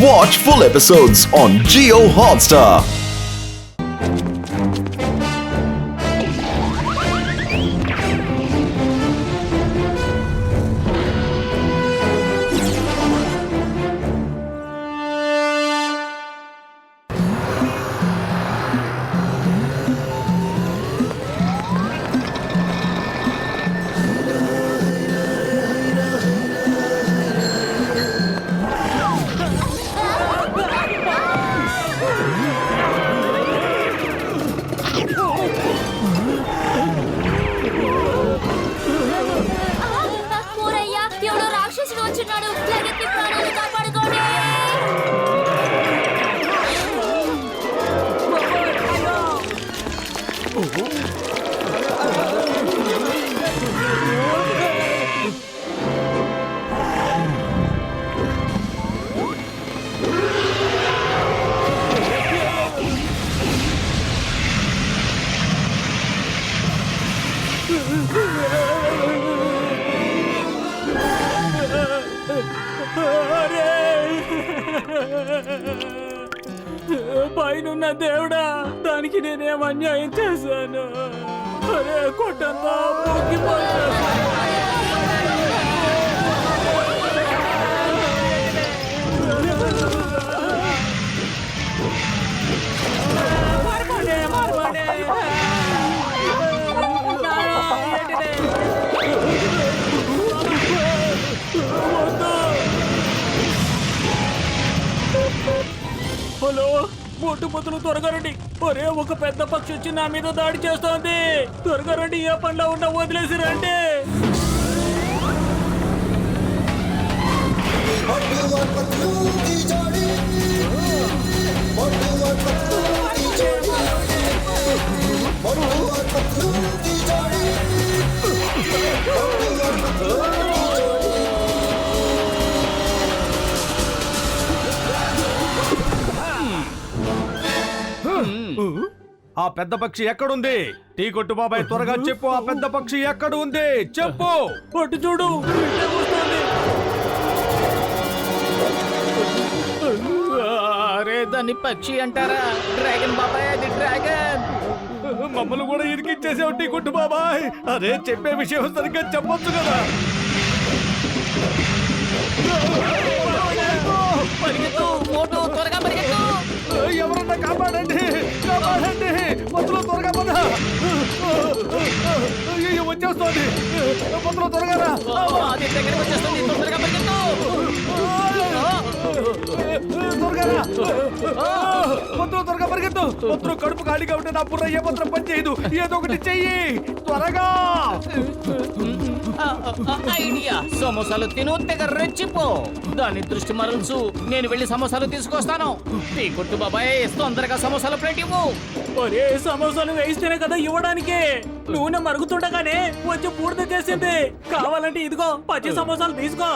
Watch full episodes on Jio Hotstar. పైనున్న దేవుడా, దానికి నేనేం అన్యాయం చేశాను? అరే కొట్టంతా హలో, బొట్టు పొత్తులు త్వరగా రండి. ఒరే, ఒక పెద్ద పక్షి వచ్చి నా మీద దాడి చేస్తోంది. త్వరగా రండి, ఏ పనిలో ఉన్నా వదిలేసి రండి. ఆ పెద్ద పక్షి ఎక్కడుంది? టీ కొట్టు బాబాయ్, త్వరగా చెప్పు. ఆ పెద్ద పక్షి ఎక్కడ ఉంది చెప్పు. పట్టు చూడు, అరే దాన్ని పక్షి అంటారా? డ్రాగన్ బాబాయ్, అది డ్రాగన్. మమ్మల్ని కూడా ఇరికిచ్చేసావు టీ కొట్టు బాబాయ్. అరే చెప్పే విషయం సరిగ్గా చెప్పొచ్చు కదా. పరిగెత్తు మోటు, త్వరగా పరిగెత్తు. ఎవరన్నా కాపాడండి, కాపాడండి. మొత్తం త్వరగా పద. వచ్చేస్తోంది. మొత్తం త్వరగా రా. అది దగ్గరికి వచ్చేస్తుంది, త్వరగా పరిగెత్తు. త్వరగా రా. మొత్తం త్వరగా పరిగెత్తు. మొత్తం కడుపు ఖాళీగా ఉంటే నా బుర్ర ఏ పత్రం పని చేయదు. ఏదో ఒకటి చెయ్యి త్వరగా. ఐడియా, సమోసాలు తిను, తెగ రెచ్చిపో. దాని దృష్టి మరల్సు, నేను వెళ్ళి సమోసాలు తీసుకొస్తాను. టీ కొట్టు బాబాయ్, తొందరగా సమోసాలు ప్లేట్ ఇవ్వు. ఒరే, సమోసాలు వేస్తేనే కదా ఇవ్వడానికి. నూనె మరుగుతుండగానే వచ్చి పూర్తి చేసింది. కావాలంటే ఇదిగో పచ్చి సమోసాలు తీసుకో.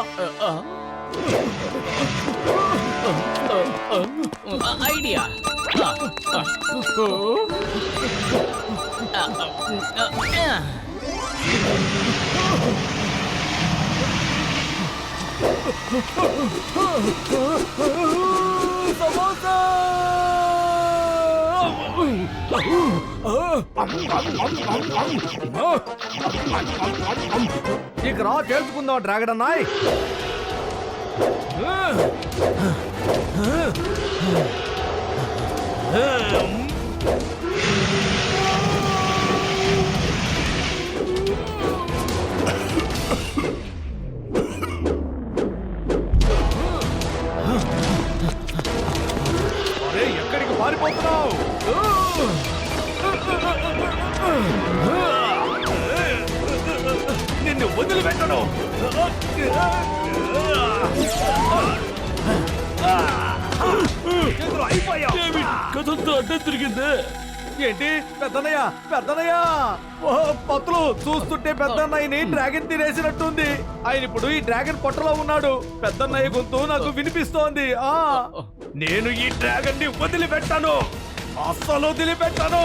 ఐడియా. సమోసా ఇక రా, తెలుసుకుందాం డ్రాగన్ అన్నాయ్. అరే ఎక్కడికి పారిపోతున్నావు? నిన్ను వదిలిపెట్టను. కథంతా అడ్డం తిరిగిందే. ఏంటి పెద్దనయ్య, పెద్దనయ్య పత్తులు చూస్తుంటే పెద్దన్నయ్యని డ్రాగన్ తినేసినట్టుంది. ఆయన ఇప్పుడు ఈ డ్రాగన్ పొట్టలో ఉన్నాడు. పెద్దన్నయ్య గొంతు నాకు వినిపిస్తోంది. నేను ఈ డ్రాగన్ ని వదిలిపెట్టాను, అస్సలు వదిలిపెట్టాను.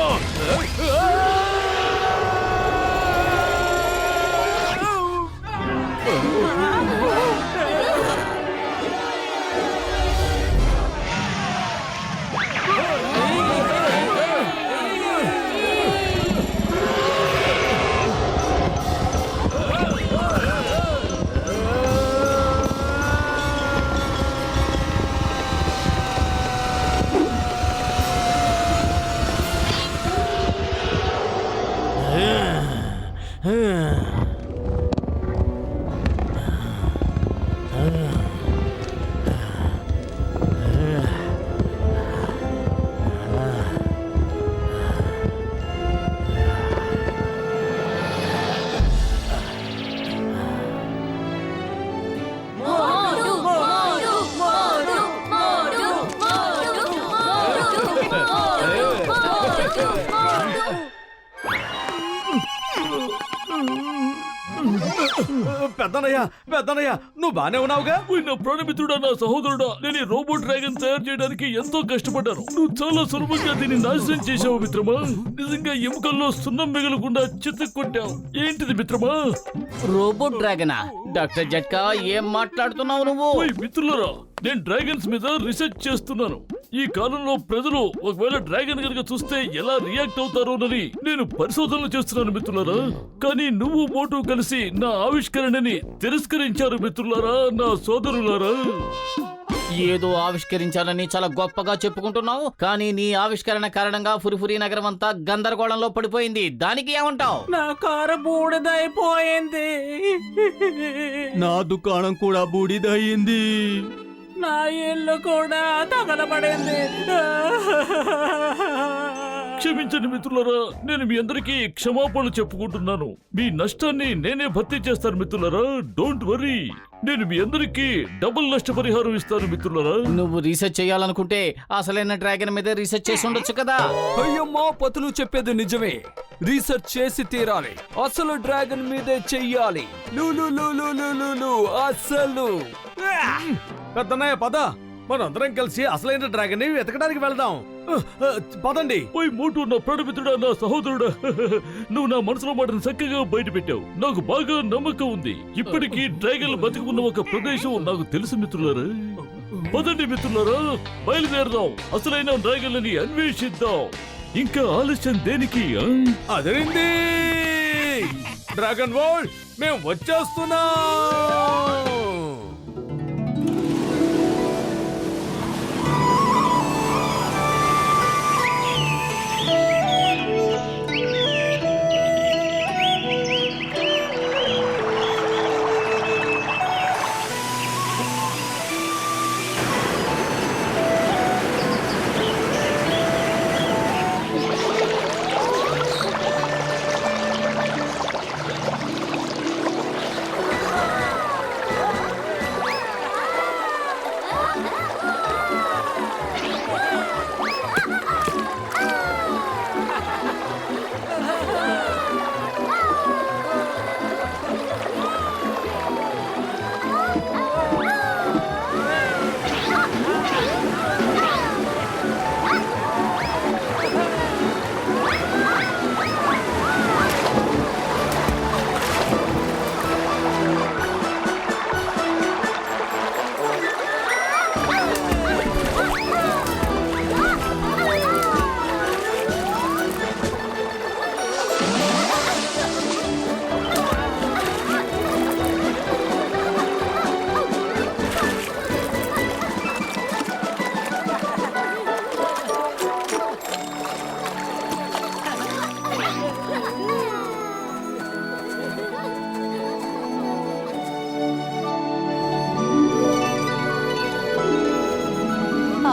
పెద్దనయ్య పెద్దనయ్య నువ్వు బానే ఉన్నావుగా? ఓయ్ నా ప్రాణమిత్రుడా, నా సహోదరుడా, నేను ఈ రోబోట్ డ్రాగన్ తయారు చేయడానికి ఎంతో కష్టపడ్డాను. నువ్వు చాలా సులభంగా దీన్ని నాశనం చేశావు మిత్రమా. నిజంగా ఎముకల్లో సున్నం మిగలకుండా చితక్కొట్టావు. ఏంటిది మిత్రమా? రోబోట్ డ్రాగనా? డాక్టర్ జట్కా, ఏం మాట్లాడుతున్నావు నువ్వు? ఓయ్ మిత్రులరా, నేను డ్రాగన్స్ మీద రీసెర్చ్ చేస్తున్నాను. ఈ కాలంలో ప్రజలు ఒకవేళ డ్రాగన్ కనుక చూస్తే ఎలా రియాక్ట్ అవుతారోనని నేను పరిశోధనలు చేస్తున్నాను మిత్రులారా. కానీ నువ్వు మోటు కలిసి నా ఆవిష్కరణని తిరస్కరించారు మిత్రులారా, నా సోదరులారా. ఏదో ఆవిష్కరించాలని చాలా గొప్పగా చెప్పుకుంటున్నావు, కానీ నీ ఆవిష్కరణ కారణంగా ఫురిఫురి నగరం అంతా గందరగోళంలో పడిపోయింది. దానికి ఏమంటావు? నా కారు బూడిదైపోయింది. నా దుకాణం కూడా బూడిదయ్యింది. నా ఇల్లు కూడా తగలబడింది. క్షమించండి మిత్రులారా, నేను మీ అందరికీ క్షమాపణలు చెప్పుకుంటున్నాను. మీ నష్టాన్ని నేనే భర్తీ చేస్తాను మిత్రులారా. డోంట్ వరీ, నేను మీ అందరికీ డబుల్ నష్టపరిహారం ఇస్తాను మిత్రులారా. నువ్వు రీసెర్చ్ చేయాలనుకుంటే అసలైన డ్రాగన్ మీద రీసెర్చ్ చేసి ఉండొచ్చు కదా. అయ్యమ్మా, పతులు చెప్పేది నిజమే. రీసెర్చ్ చేసి తీరాలి. అసలు డ్రాగన్ మీదే చెయ్యాలి. అసలు పెద్దన్నయ్య పద, మనందరం కలిసి అసలైన డ్రాగన్ ని వెతకడానికి వెళ్దాం. పదండి. ఓయ్ మోటు, నా ప్రాణమిత్రుడా, నా సహోదరుడా, నువ్వు నా మనసులో మాటను చక్కగా బయట పెట్టావు. నాకు బాగా నమ్మకం ఉంది. ఇప్పటికీ డ్రాగన్లు బతికున్న ఒక ప్రదేశం నాకు తెలుసు మిత్రులారా. పదండి మిత్రులారా, బయలుదేరదాం. అసలైన డ్రాగన్లని అన్వేషిద్దాం. ఇంకా ఆలస్యం దేనికి? అదిరింది డ్రాగన్ వరల్డ్, మేము వచ్చేస్తున్నాం.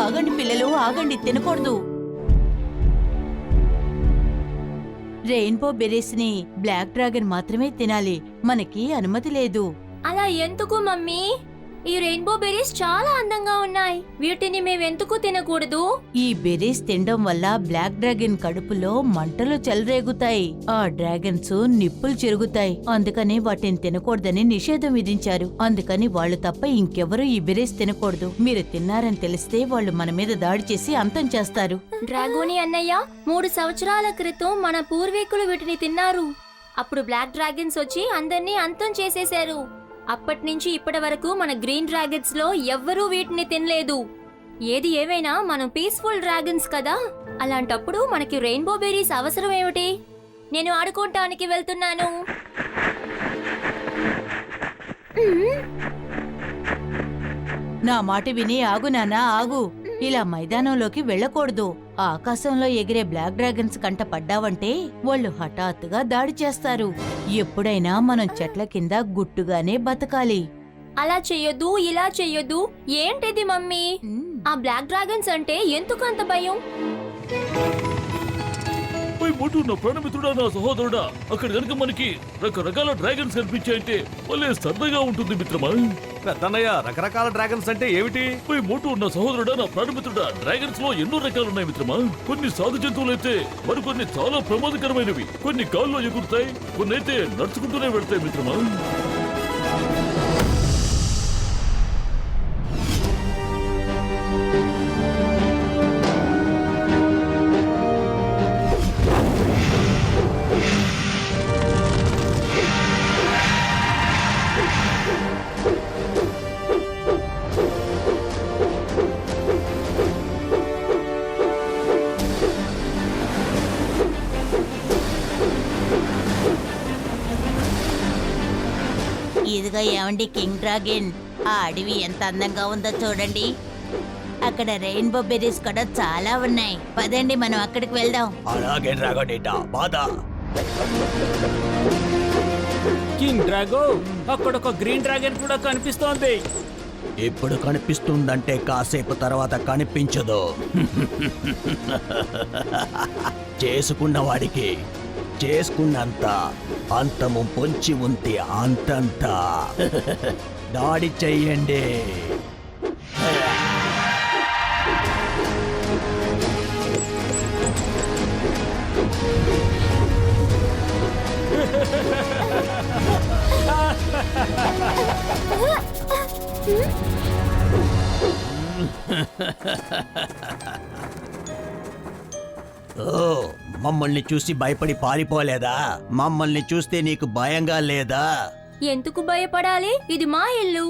ఆగండి పిల్లలు, ఆగండి, తినకూడదు. రెయిన్బో బెర్రీస్ ని బ్లాక్ డ్రాగన్ మాత్రమే తినాలి. మనకి అనుమతి లేదు. అలా ఎందుకు మమ్మీ? ఈ రెయిన్బో బెర్రీస్ చాలా అందంగా ఉన్నాయి. వీటిని మేమెందుకు తినకూడదు? ఈ బెర్రీస్ తినడం వల్ల బ్లాక్ డ్రాగన్ కడుపులో మంటలు చెలరేగుతాయి. ఆ డ్రాగన్స్ నిప్పులు చెరుగుతాయి. అందుకని వాటిని తినకూడదని నిషేధం విధించారు. అందుకని వాళ్ళు తప్ప ఇంకెవరూ ఈ బెర్రీస్ తినకూడదు. మీరు తిన్నారని తెలిస్తే వాళ్ళు మన మీద దాడి చేసి అంతం చేస్తారు. డ్రాగోని అన్నయ్య, 3 సంవత్సరాల క్రితం మన పూర్వీకులు వీటిని తిన్నారు. అప్పుడు బ్లాక్ డ్రాగన్స్ వచ్చి అందర్నీ అంతం చేసేశారు. అప్పటినుంచి ఇప్పటి వరకు మన గ్రీన్ డ్రాగన్స్ లో ఎవ్వరూ వీటిని తినలేదు. ఏది ఏమైనా మనం పీస్ఫుల్ డ్రాగన్స్ కదా. అలాంటప్పుడు మనకి రెయిన్బో బెర్రీస్ అవసరం ఏమిటి? నేను ఆడుకోవటానికి వెళ్తున్నాను. నా మాట విని ఆగు నాన్నా, ఆగు. ఇలా మైదానంలోకి వెళ్ళకూడదు. ఆకాశంలో ఎగిరే బ్లాక్ డ్రాగన్స్ కంట పడ్డావంటే వాళ్ళు హఠాత్తుగా దాడి చేస్తారు. ఎప్పుడైనా మనం చెట్ల కింద గుట్టుగానే బతకాలి. అలా చెయ్యొద్దు, ఇలా చెయ్యొద్దు. ఏంటిది మమ్మీ? ఆ బ్లాక్ డ్రాగన్స్ అంటే ఎందుకు అంత భయం? ఓయ్ మోటు, నా ప్రాణమిత్రుడా, నా సహోదరుడా, అక్కడ కనుక మనకి రకరకాల డ్రాగన్స్ కనిపించాయంటే భలే సరదాగా ఉంటుంది మిత్రమా. పెద్దన్నయ్య, రకరకాల డ్రాగన్స్ అంటే ఏమిటి? ఓయ్ మోటు, నా సహోదరుడా, నా ప్రాణమిత్రుడా, డ్రాగన్స్ లో ఎన్నో రకాలు ఉన్నాయి మిత్రమా. కొన్ని సాధు జంతువులైతే మరికొన్ని చాలా ప్రమాదకరమైనవి. కొన్ని గాల్లో ఎగురుతాయి, కొన్ని అయితే నడుచుకుంటూనే వెళ్తాయి మిత్రమా. ఇదిగో ఏమండి కింగ్ డ్రాగన్, ఆ అడవి ఎంత అందంగా ఉందో చూడండి. అక్కడ రెయిన్బో బెర్రీస్ కూడా చాలా ఉన్నాయి. పదండి మనం అక్కడికి వెళ్దాం. అలాగే డ్రాగన్ బాధ. కింగ్ డ్రాగో, అక్కడ ఒక గ్రీన్ డ్రాగన్ కూడా కనిపిస్తోంది. ఇప్పుడు కనిపిస్తుందంటే కాసేపు తర్వాత కనిపించదు. చేసుకున్న వాడికి చేసుకున్నంత అంతము పొంచి ఉంది. అంతంత దాడి చెయ్యండి. ఓ, మమ్మల్ని చూసి భయపడి పారిపోలేదా? మమ్మల్ని చూస్తే నీకు భయంగా లేదా? ఎందుకు భయపడాలి? ఇది మా ఇల్లు.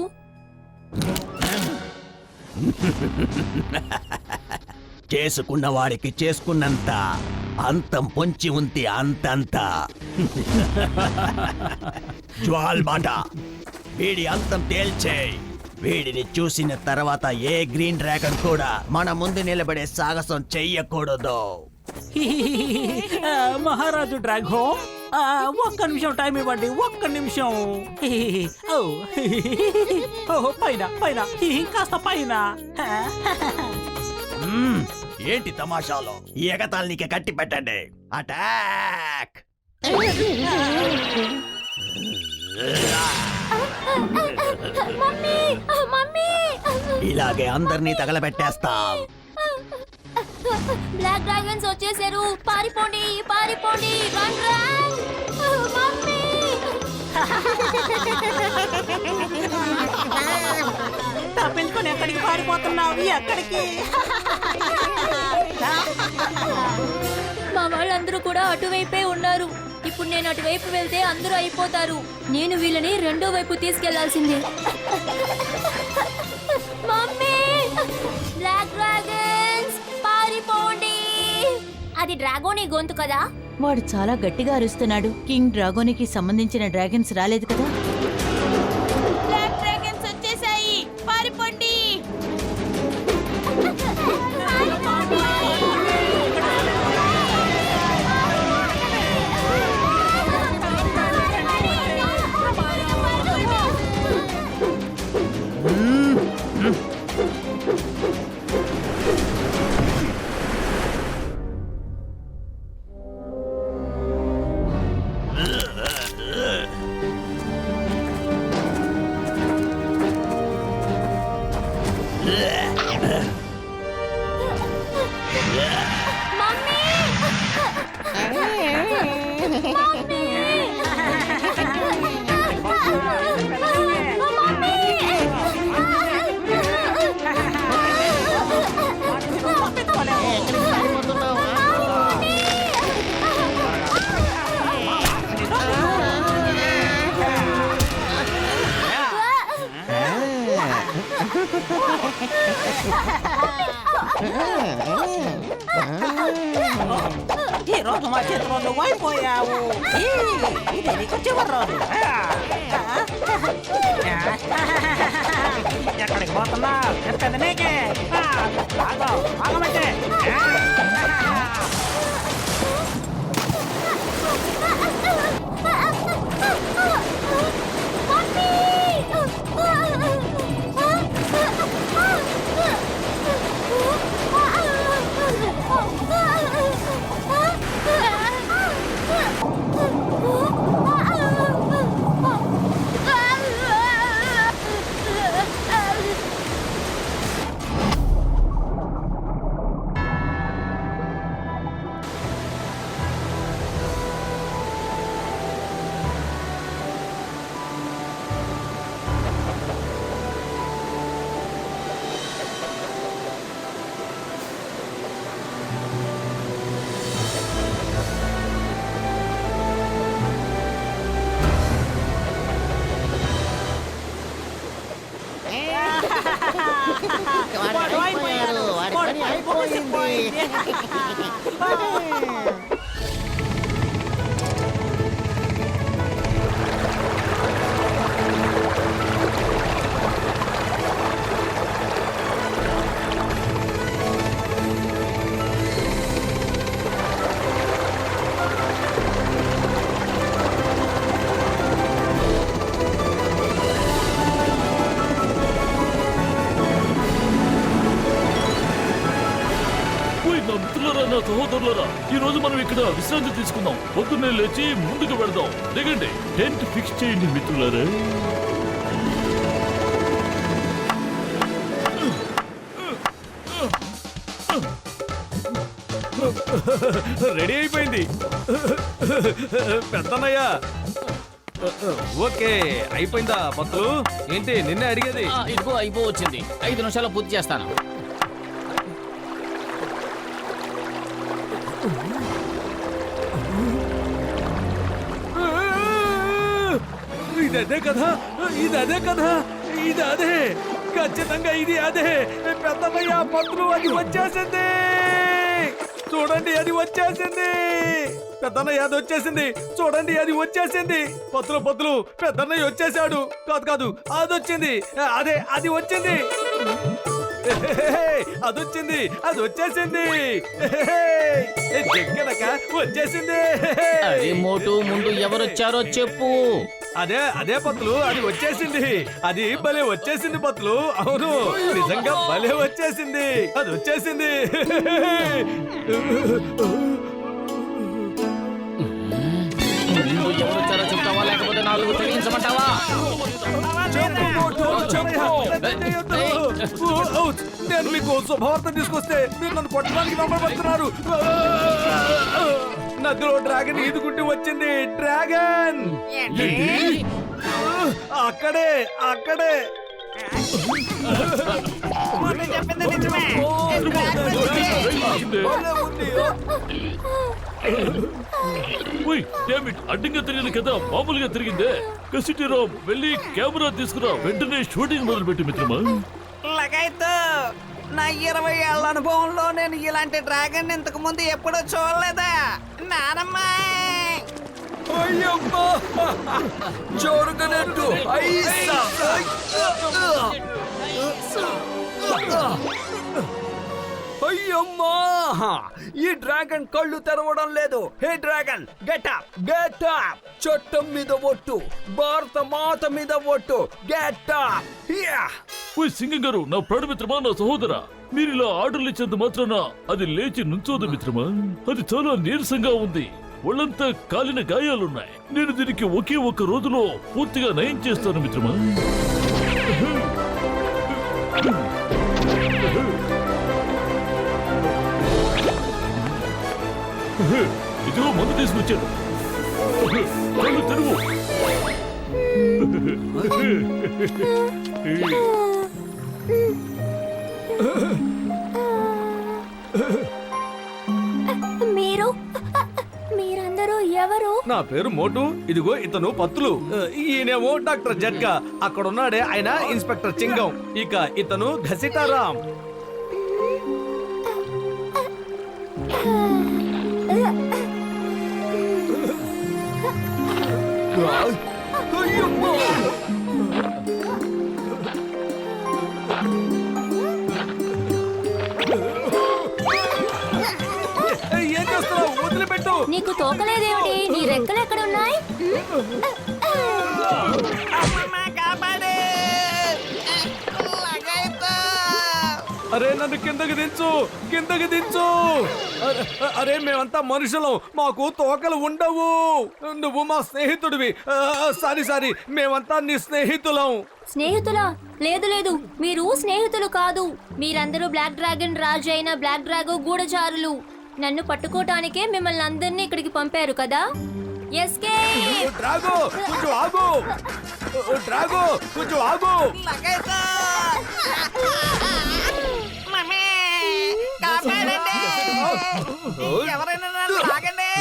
చేసుకున్న వాడికి చేసుకున్నంత అంతం పొంచి ఉంది. అంతంత జ్వాల్ మాట, వీడి అంతం తేల్చేయ్. వీడిని చూసిన తర్వాత ఏ గ్రీన్ డ్రాగన్ కూడా మన ముందు నిలబడే సాహసం చెయ్యకూడదు. మహారాజు డ్రాగో, ఒక్క నిమిషం టైం ఇవ్వండి. ఒక్క నిమిషం. పైన పైన కాస్త పైన. ఏంటి తమాషాలో? ఈ ఎగతాళికి కట్టి పెట్టండి. అటాక్! Mummy, mummy! ఇలాగే అందరినీ తగలబెట్టేస్తాం. బ్లాక్ డ్రాగన్స్ వచ్చేసారు. పారిపోండి, పారిపోండి! Run run! మమ్మీ! తప్పించుకొని ఎక్కడికి పారిపోతున్నావు? ఎక్కడికి? మా వాళ్ళందరూ కూడా అటువైపే ఉన్నారు. ఇప్పుడు నేను అటువైపు వెళ్తే అందరూ అయిపోతారు. నేను వీళ్ళని రెండో వైపు తీసుకెళ్లాల్సిందే. మమ్మీ! బ్లాక్ డ్రాగన్స్ పారిపోండి! అది డ్రాగోని గొంతు కదా? వాడు చాలా గట్టిగా అరుస్తున్నాడు. కింగ్ డ్రాగోనికి సంబంధించిన డ్రాగన్స్ రాలేదు కదా? బ్లాక్ డ్రాగన్స్ వచ్చేసాయి, పారిపోండి! ఈ రోజు మా చేతిలో నువ్వు అయిపోయావు. ఇది నీకు చివరి రోజు. ఎక్కడికి పోతున్నావు? చెప్పేది నీకే. ఆగమంటే వాడు అయిపోయాడు. వాడు అయిపోయింది. మిత్రులరా, నా సహోదరులరా, ఈ రోజు మనం ఇక్కడ విశ్రాంతి తీసుకుందాం. పొద్దున్నే లేచి ముందుకు వెళదాం. దిగండి, టెంట్ ఫిక్స్ చేయండి మిత్రులరా. రెడీ అయిపోయింది పెద్దన్నయ్య. ఓకే, అయిపోయిందా పంతులు? ఏంటి నిన్నే అడిగేది. ఇదిగో అయిపోవచ్చింది. 5 నిమిషాల్లో పూర్తి చేస్తాను. ఇది అదే కదా, ఇది అదే కదా, ఇది అదే, ఖచ్చితంగా ఇది అదే. పెద్దన్నయ్య పంతులు, అది వచ్చేసింది. చూడండి, అది వచ్చేసింది. పెద్దన్నయ్య అది వచ్చేసింది. చూడండి, అది వచ్చేసింది. పత్తులు పత్తులు, పెద్దన్నయ్య వచ్చేసాడు. కాదు కాదు, అది వచ్చింది. అదే, అది వచ్చింది. అది వచ్చింది, అది వచ్చేసింది. జగ్గనక వచ్చేసింది. అరే మోటు, ముందు ఎవరొచ్చారో చెప్పు. అదే అదే పత్తులు, అది వచ్చేసింది. అది భలే వచ్చేసింది పత్తులు. అవును, నిజంగా భలే వచ్చేసింది. అది వచ్చేసింది. ముందు ఎవరొచ్చారో చెప్తావా, లేకపోతే 4 తెగించమంటావా? నేను మీకు శుభవార్త తీసుకొస్తే మీరు నన్ను కొట్టడానికి నమ్మబడుతున్నారు. నదిలో డ్రాగన్ ఈదుకుంటూ వచ్చింది. డ్రాగన్ అక్కడే అక్కడే. చెప్పింది నిజమే. అడ్డంగా తిరిగింది కదా, మామూలుగా తిరిగిందే. కసిటిరామ్, వెళ్ళి కెమెరా తీసుకురా. వెంటనే షూటింగ్ మొదలు పెట్టు మిత్రమా. లగైతు, నా 20 ఏళ్ల అనుభవంలో నేను ఇలాంటి డ్రాగన్ ఇంతకు ముందు ఎప్పుడూ చూడలేదా నానమ్మ. జోరుగానట్టు అయ్యమ్మా, ఈ డ్రాగన్ కళ్ళు తెరవడం లేదు. Hey dragon, get up, get up. చట్టం మీద ఒట్టు, భారత మాత మీద ఒట్టు, గెట్ అప్. సింగం గారు, నా ప్రాణ మిత్రమా, నా సహోదరా, మీరు ఇలా ఆర్డర్లు ఇచ్చేంత మాత్రాన అది లేచి నుంచోదు మిత్రమా. అది చాలా నీరసంగా ఉంది. ఒళ్ళంతా కాలిన గాయాలున్నాయి. నేను దీనికి ఒకే ఒక్క రోజులో పూర్తిగా నయం చేస్తాను మిత్రమా. ఇదిగో మందు తీసుకొచ్చాడు. కళ్ళు తెరువు. మీరందరూ ఎవరు? నా పేరు మోటు. ఇదిగో ఇతను పత్తులు. ఈయనేమో డాక్టర్ జట్కా. అక్కడ ఉన్నాడే ఆయన ఇన్స్పెక్టర్ చింగం. ఇక ఇతను ఘసిటారాం. ఏం చేస్తున్నావు? వదిలిపెట్టు. నీకు తోకలేదేమిటి? నీ రెక్కలు ఎక్కడున్నాయి? అరే నన్ను కిందకి దించు, కిందకి దించు. అరే మేమంతా మనుషులం, మాకు తోకలు ఉండవు. నువ్వు మా స్నేహితుడివి. సారీ, మేమంతా నీ స్నేహితులం. స్నేహితులా? లేదు లేదు, మీరు స్నేహితులు కాదు. మీరందరూ బ్లాక్ డ్రాగన్ రాజు అయిన బ్లాక్ డ్రాగో గూఢచారులు. నన్ను పట్టుకోవటానికే మిమ్మల్ని అందరినీ ఇక్కడికి పంపారు కదా. డ్రాగో కొంచెం ఆగు. డ్రాగో కొంచెం ఆగు. ఎవరైనా నన్ను ఆగండి.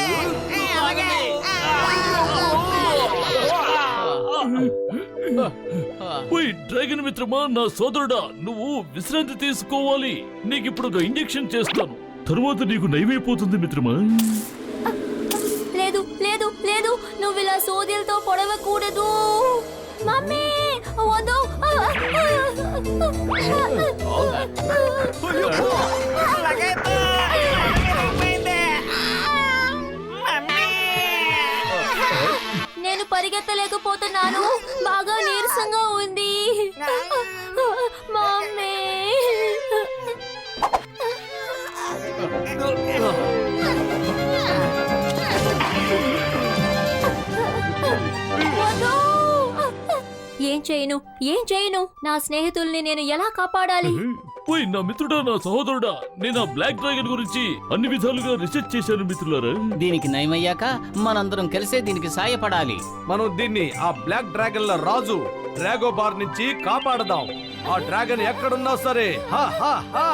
డ్రాగన్ మిత్రమా, నా సోదరుడా, నువ్వు విశ్రాంతి తీసుకోవాలి. నీకు ఇప్పుడు ఒక ఇంజెక్షన్ చేస్తాను. తరువాత నీకు నయమైపోతుంది మిత్రమా. లేదు లేదు లేదు, నువ్వు ఇలా సోదీలతో పొడవకూడదు. మమ్మీ వద్దు. నేను పరిగెత్తలేకపోతున్నాను. బాగా నీరసంగా ఉంది. మమ్మీ ఏం చేయను నా స్నేహితుల్ని నేను ఎలా కాపాడాలి? పోయి నా మిత్రుడా, నా సహోదరుడా, నేను ఆ బ్లాక్ డ్రాగన్ గురించి అన్ని విధాలుగా రీసెర్చ్ చేశాను మిత్రులారా. దీనికి నయమయ్యాక మనందరం కలిసే దీనికి సాయపడాలి. మనం దీన్ని ఆ బ్లాక్ డ్రాగన్ల రాజు డ్రాగో బార్ నుంచి కాపాడదాం. ఆ డ్రాగన్ ఎక్కడున్నా సరే. హా హా హా.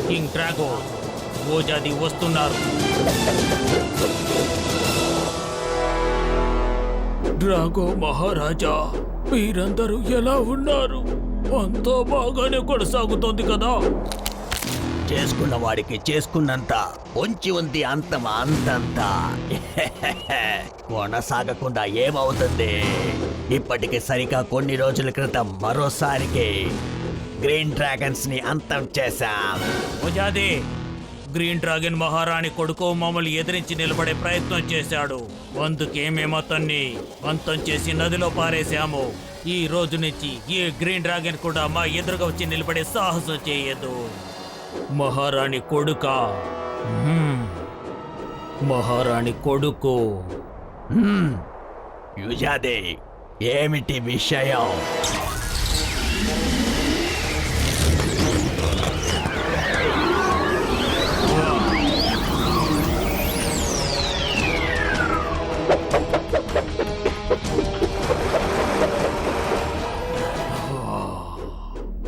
కింగ్ డ్రాగో ఓజాది వస్తున్నారు. డ్రాగో మహారాజా, మీరందరూ ఎలా ఉన్నారు? అంతా బాగానే కొనసాగుతోంది కదా? చేసుకున్న వాడికి చేసుకున్నంత పొంచి ఉంది అంతం అంతంతా. కొనసాగకుండా ఏమవుతుంది? ఇప్పటికి సరిగా కొన్ని రోజుల క్రితం మరోసారికి గ్రీన్ డ్రాగన్స్ ని అంతం చేశాం. ఓజాది, గ్రీన్ డ్రాగన్ మహారాణి కొడుకు మమ్మల్ని ఎదిరించి నిలబడే ప్రయత్నం చేశాడు. అందుకే మేము అతన్ని అంతం చేసి నదిలో పారేశాము. ఈ రోజు నుంచి ఏ గ్రీన్ డ్రాగన్ కూడా మా ఎదురుగా వచ్చి నిలబడే సాహసం చేయదు. మహారాణి కొడుక, మహారాణి కొడుకు. యుజాది, ఏమిటి విషయం?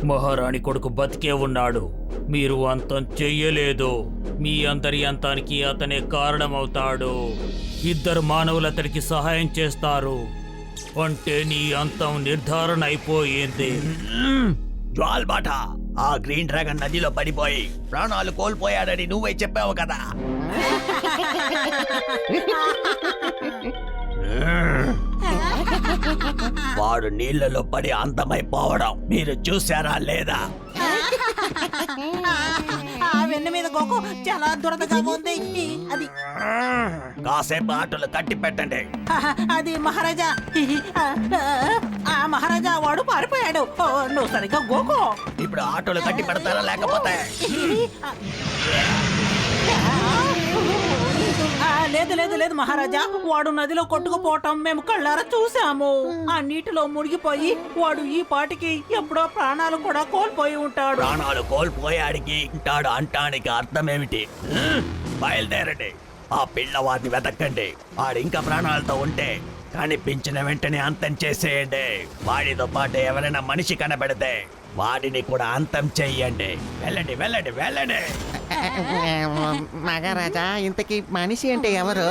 మహారాణి కొడుకు బతికే ఉన్నాడు. మీరు అంతం చెయ్యలేదు. మీ అందరి అంతానికి అతనే కారణమవుతాడు. ఇద్దరు మానవులు అతనికి సహాయం చేస్తారు. అంటే నీ అంతం నిర్ధారణ అయిపోయింది. జ్వాల్బాట, ఆ గ్రీన్ డ్రాగన్ నదిలో పడిపోయి ప్రాణాలు కోల్పోయాడని నువ్వే చెప్పావు కదా. వాడు నీళ్లలో పడి అంతమైపోవడం మీరు చూసారా లేదా? వెన్న మీద గోకు చాలా దురదగా ఉంది. అది కాసేపు ఆటలు కట్టి పెట్టండి. అది మహారాజా. ఆ మహారాజా వాడు పారిపోయాడు. నువ్వు సరిగ్గా గోకో. ఇప్పుడు ఆటోలు కట్టి పెడతారా లేకపోతే? లేదు లేదు లేదు మహారాజా, వాడు నదిలో కొట్టుకుపోవటం మేము కళ్ళారా చూసాము. ఆ నీటిలో మునిగిపోయి వాడు ఈ పాటికి ఎప్పుడో ప్రాణాలు కూడా కోల్పోయి ఉంటాడు. ప్రాణాలు కోల్పోయాడికి ఉంటాడు అంటానికి అర్థమేమిటి? బయలుదేరండి, ఆ పిల్లవాడిని వెతకండి. వాడు ఇంకా ప్రాణాలతో ఉంటే కనిపించిన వెంటనే అంతం చేసేయండి. వాడితో పాటు ఎవరైనా మనిషి కనబడితే వాడిని కూడా అంతం చెయ్యండి. వెళ్ళండి వెళ్ళండి వెళ్ళండి. మహారాజా, ఇంతకీ మనిషి అంటే ఎవరు?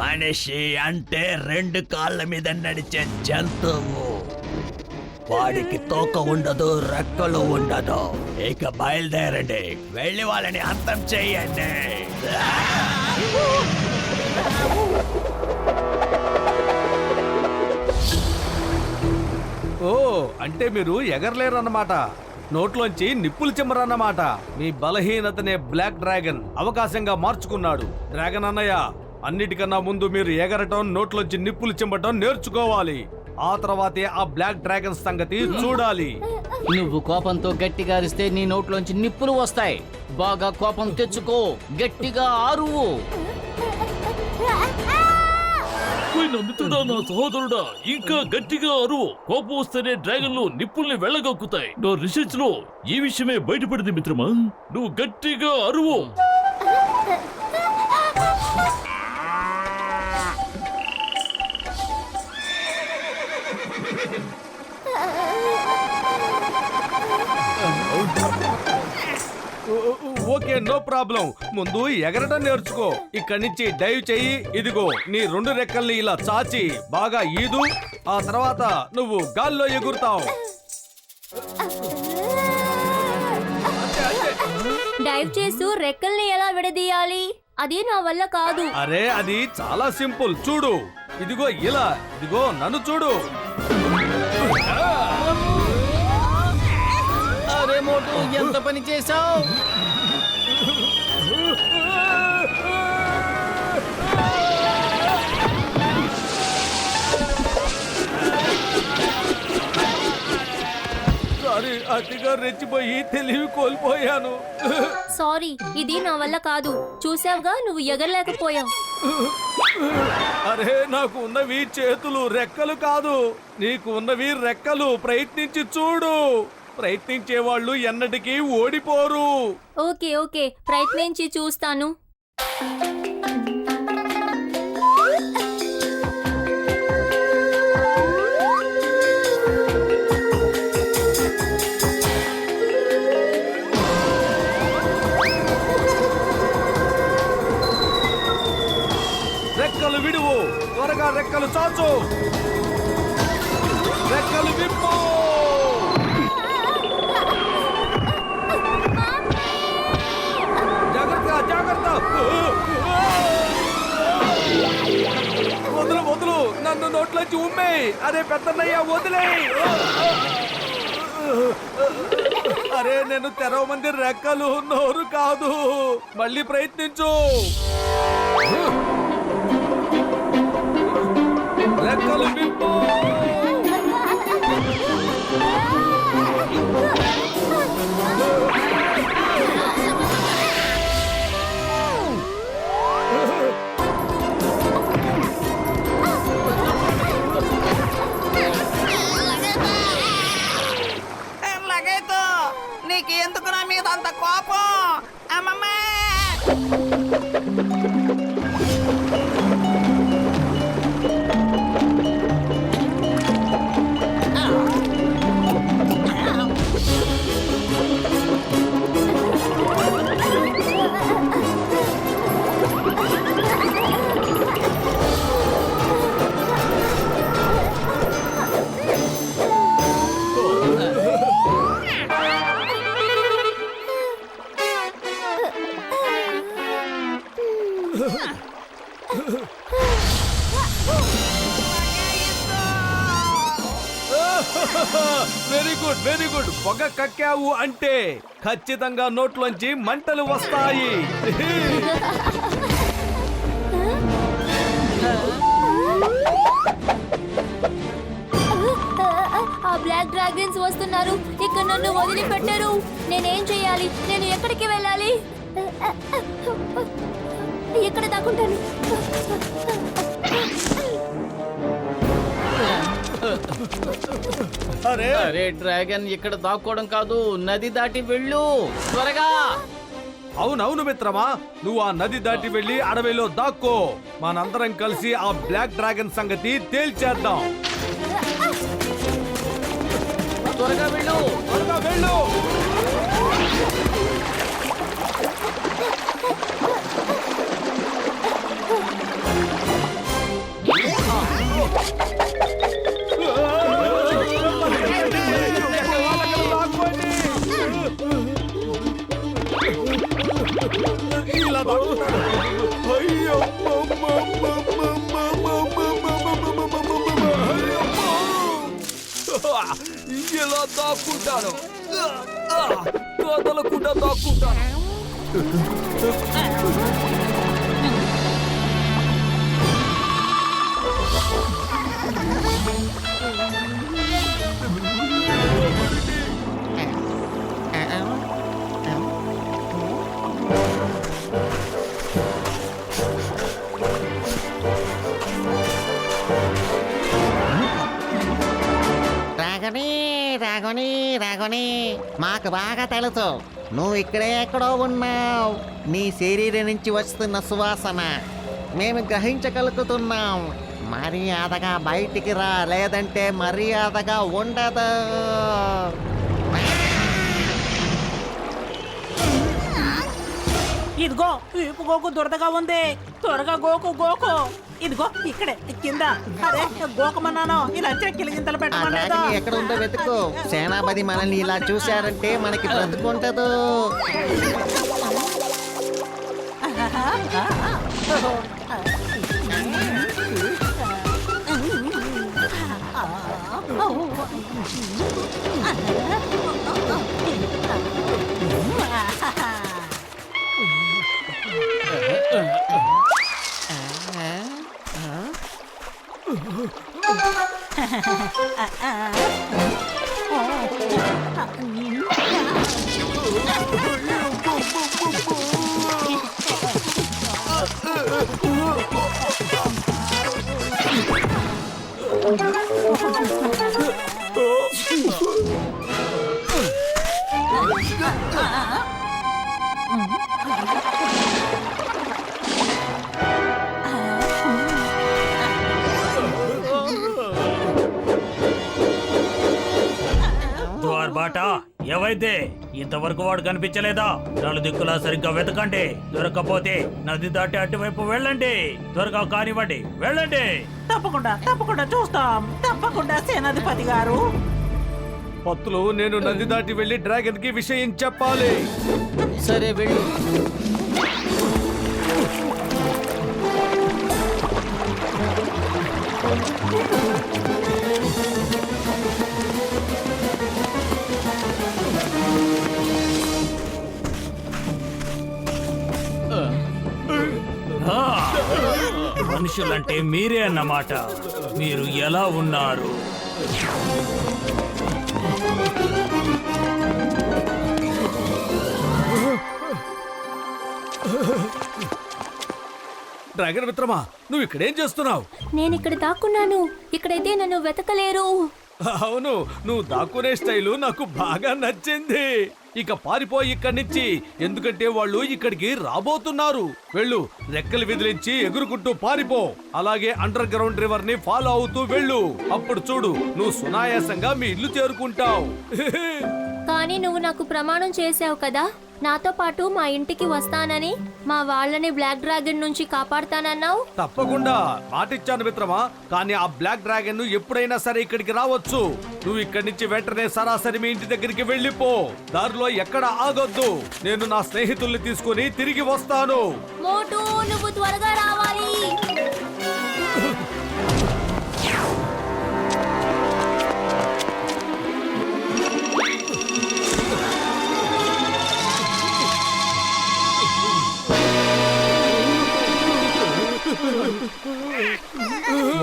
మనిషి అంటే 2 కాళ్ళ మీద నడిచే జంతువు. వాడికి తోక ఉండదు, రెక్కలు ఉండదు. ఇక బయలుదేరండి, వెళ్ళి వాళ్ళని అంతం చెయ్యండి. ఓ, అంటే మీరు ఎగరలేరన్నమాట. నోట్లోంచి నిప్పులు చిమ్మరన్నమాట. మీ బలహీనతనే బ్లాక్ డ్రాగన్ అవకాశంగా మార్చుకున్నాడు. డ్రాగన్ అన్నయ్య, అన్నిటికన్నా ముందు మీరు ఎగరటం, నోట్లోంచి నిప్పులు చిమ్మటం నేర్చుకోవాలి. ఆ తర్వాతే ఆ బ్లాక్ డ్రాగన్ సంగతి చూడాలి. నువ్వు కోపంతో గట్టిగా అరిస్తే నీ నోట్లోంచి నిప్పులు వస్తాయి. బాగా కోపం తెచ్చుకో, గట్టిగా అరువు. నా మిత్రుడా, నా సహోదరుడా, ఇంకా గట్టిగా అరువు. కోపం వస్తేనే డ్రాగన్లు నిప్పుల్ని వెళ్ళగక్కుతాయి. నా రీసెర్చ్ లో ఈ విషయమే బయటపడింది మిత్రమా. నువ్వు గట్టిగా అరువు. Okay okay no problem. ముందు ఎగరటం నేర్చుకో. ఇక్కడి నుంచి డైవ్ చెయ్యి. ఇదిగో నీ 2 రెక్కల్ని ఇలా చాచి బాగా ఈదు. ఆ తర్వాత నువ్వు గాల్లో ఎగురుతావు. డైవ్ చేస్తూ రెక్కల్ని ఎలా విడదీయాలి? అది నా వల్ల కాదు. అరే అది చాలా సింపుల్. చూడు, ఇదిగో ఇలా, ఇదిగో నన్ను చూడు. అరే మోటు, ఎంత పని చేసావు? సారీ, అతిగా రెచ్చిపోయి తెలివి కోల్పోయాను. సారీ, ఇది నా వల్ల కాదు. చూసావుగా, నువ్వు ఎగరలేకపోయావు. అరే నాకు ఉన్నవి చేతులు, రెక్కలు కాదు. నీకు ఉన్నవి రెక్కలు. ప్రయత్నించి చూడు. ప్రయత్నించే వాళ్ళు ఎన్నటికీ ఓడిపోరు. ఓకే ఓకే, ప్రయత్నించి చూస్తాను. రెక్కలు విడువు. త్వరగా రెక్కలు చాచు. రెక్కలు విప్పు. జాగ్రత్త జాగ్రత్త. వదులు వదులు, నన్ను నోట్లోంచి ఉమ్మేయ్. అరే పెద్దన్నయ్య వదిలేయ్. అరే నేను తెరవమంది రెక్కలు, నోరు కాదు. మళ్ళీ ప్రయత్నించు. రెక్కలు విప్పు. లగేతో నీకు ఎందుకు నా మీద అంత కోపం? అమ్మమ్మ వెరీ గుడ్ వెరీ గుడ్. పొగ కక్కావు అంటే ఖచ్చితంగా నోట్లోంచి మంటలు వస్తాయి. ఆ బ్లాక్ డ్రాగన్స్ వస్తున్నారు. ఇక్కడ నన్ను వదిలిపెట్టరు. నేనేం చేయాలి? నేను ఎక్కడికి వెళ్ళాలి? ఎక్కడ దాక్కుంటాను? అరే అరే డ్రాగన్, ఇక్కడ దాక్కోవడం కాదు, నది దాటి వెళ్ళు త్వరగా. అవునవును మిత్రమా, నువ్వు ఆ నది దాటి వెళ్ళి అడవిలో దాక్కో. మనందరం కలిసి ఆ బ్లాక్ డ్రాగన్ సంగతి తేల్చేద్దాం. త్వరగా వెళ్ళు. త్వరగా వెళ్ళు. ఇలా అయ్యో ఇలా దాక్కుంటాను. కదలకుండా దాక్కుంటాను. రాఘవని మాకు బాగా తెలుసు నువ్వు ఇక్కడే ఎక్కడో ఉన్నావు. నీ శరీరం నుంచి వస్తున్న సువాసన మేము గ్రహించగలుగుతున్నాం. మర్యాదగా బయటికి రా, లేదంటే మర్యాదగా ఉండదు. ఇదిగో వీపు గోకు దురదగా ఉంది, త్వరగా గోకు గోకు. ఇదిగో ఇక్కడే కింద. అరే గోకమన్నాను, ఇలా చెక్కిలిగింతలు ఆ పెట్టమన్నాడు. డ్రాగన్ ఎక్కడ ఉందో వెతుకు. సేనాపతి మనల్ని ఇలా చూశారంటే మనకి బ్రతుకుంటదు. బాటా ఏవైతే ఇంతవరకు వాడు కనిపించలేదా? నలుదిక్కులా సరిగ్గా వెతకండి. దొరకపోతే నది దాటి అటువైపు వెళ్ళండి. త్వరగా కానివ్వండి, వెళ్ళండి. తప్పకుండా తప్పకుండా చూస్తాం, తప్పకుండా సేనాధిపతి గారు. పత్తులు, నేను నది దాటి వెళ్లి డ్రాగన్ కి విషయం చెప్పాలి. సరే వెళ్ళు. ఆ, మనుషులంటే మీరే అన్నమాట. మీరు ఎలా ఉన్నారు? డ్రాగన్ మిత్రమా, నువ్వు ఇక్కడేం చేస్తున్నావు? నేను ఇక్కడ దాక్కున్నాను. ఇక్కడైతే నన్ను వెతకలేరు. అవును, నువ్వు దాక్కునే స్టైలు నాకు బాగా నచ్చింది. ఇక పారిపోయి ఇక్కడి నుంచి, ఎందుకంటే వాళ్ళు ఇక్కడికి రాబోతున్నారు. వెళ్ళు, రెక్కలు విదిలించి ఎగురుకుంటూ పారిపో. అలాగే అండర్ గ్రౌండ్ రివర్ ని ఫాలో అవుతూ వెళ్ళు. అప్పుడు చూడు, నువ్వు సునాయాసంగా మీ ఇల్లు చేరుకుంటావు. కానీ నువ్వు నాకు ప్రమాణం చేసావు కదా, నాతో పాటు మా ఇంటికి వస్తానని, మా వాళ్ళని బ్లాక్ డ్రాగన్ నుంచి కాపాడుతానన్నావు. తప్పకుండా మాటిచ్చాను మిత్రమా. కానీ ఆ బ్లాక్ డ్రాగన్ ను ఎప్పుడైనా సరే ఇక్కడికి రావచ్చు. నువ్వు ఇక్కడి నుంచి వెంటనే సరాసరి మీ ఇంటి దగ్గరికి వెళ్ళిపో. దారిలో ఎక్కడ ఆగొద్దు. నేను నా స్నేహితుల్ని తీసుకుని తిరిగి వస్తాను. మోటు, నువ్వు త్వరగా రావాలి.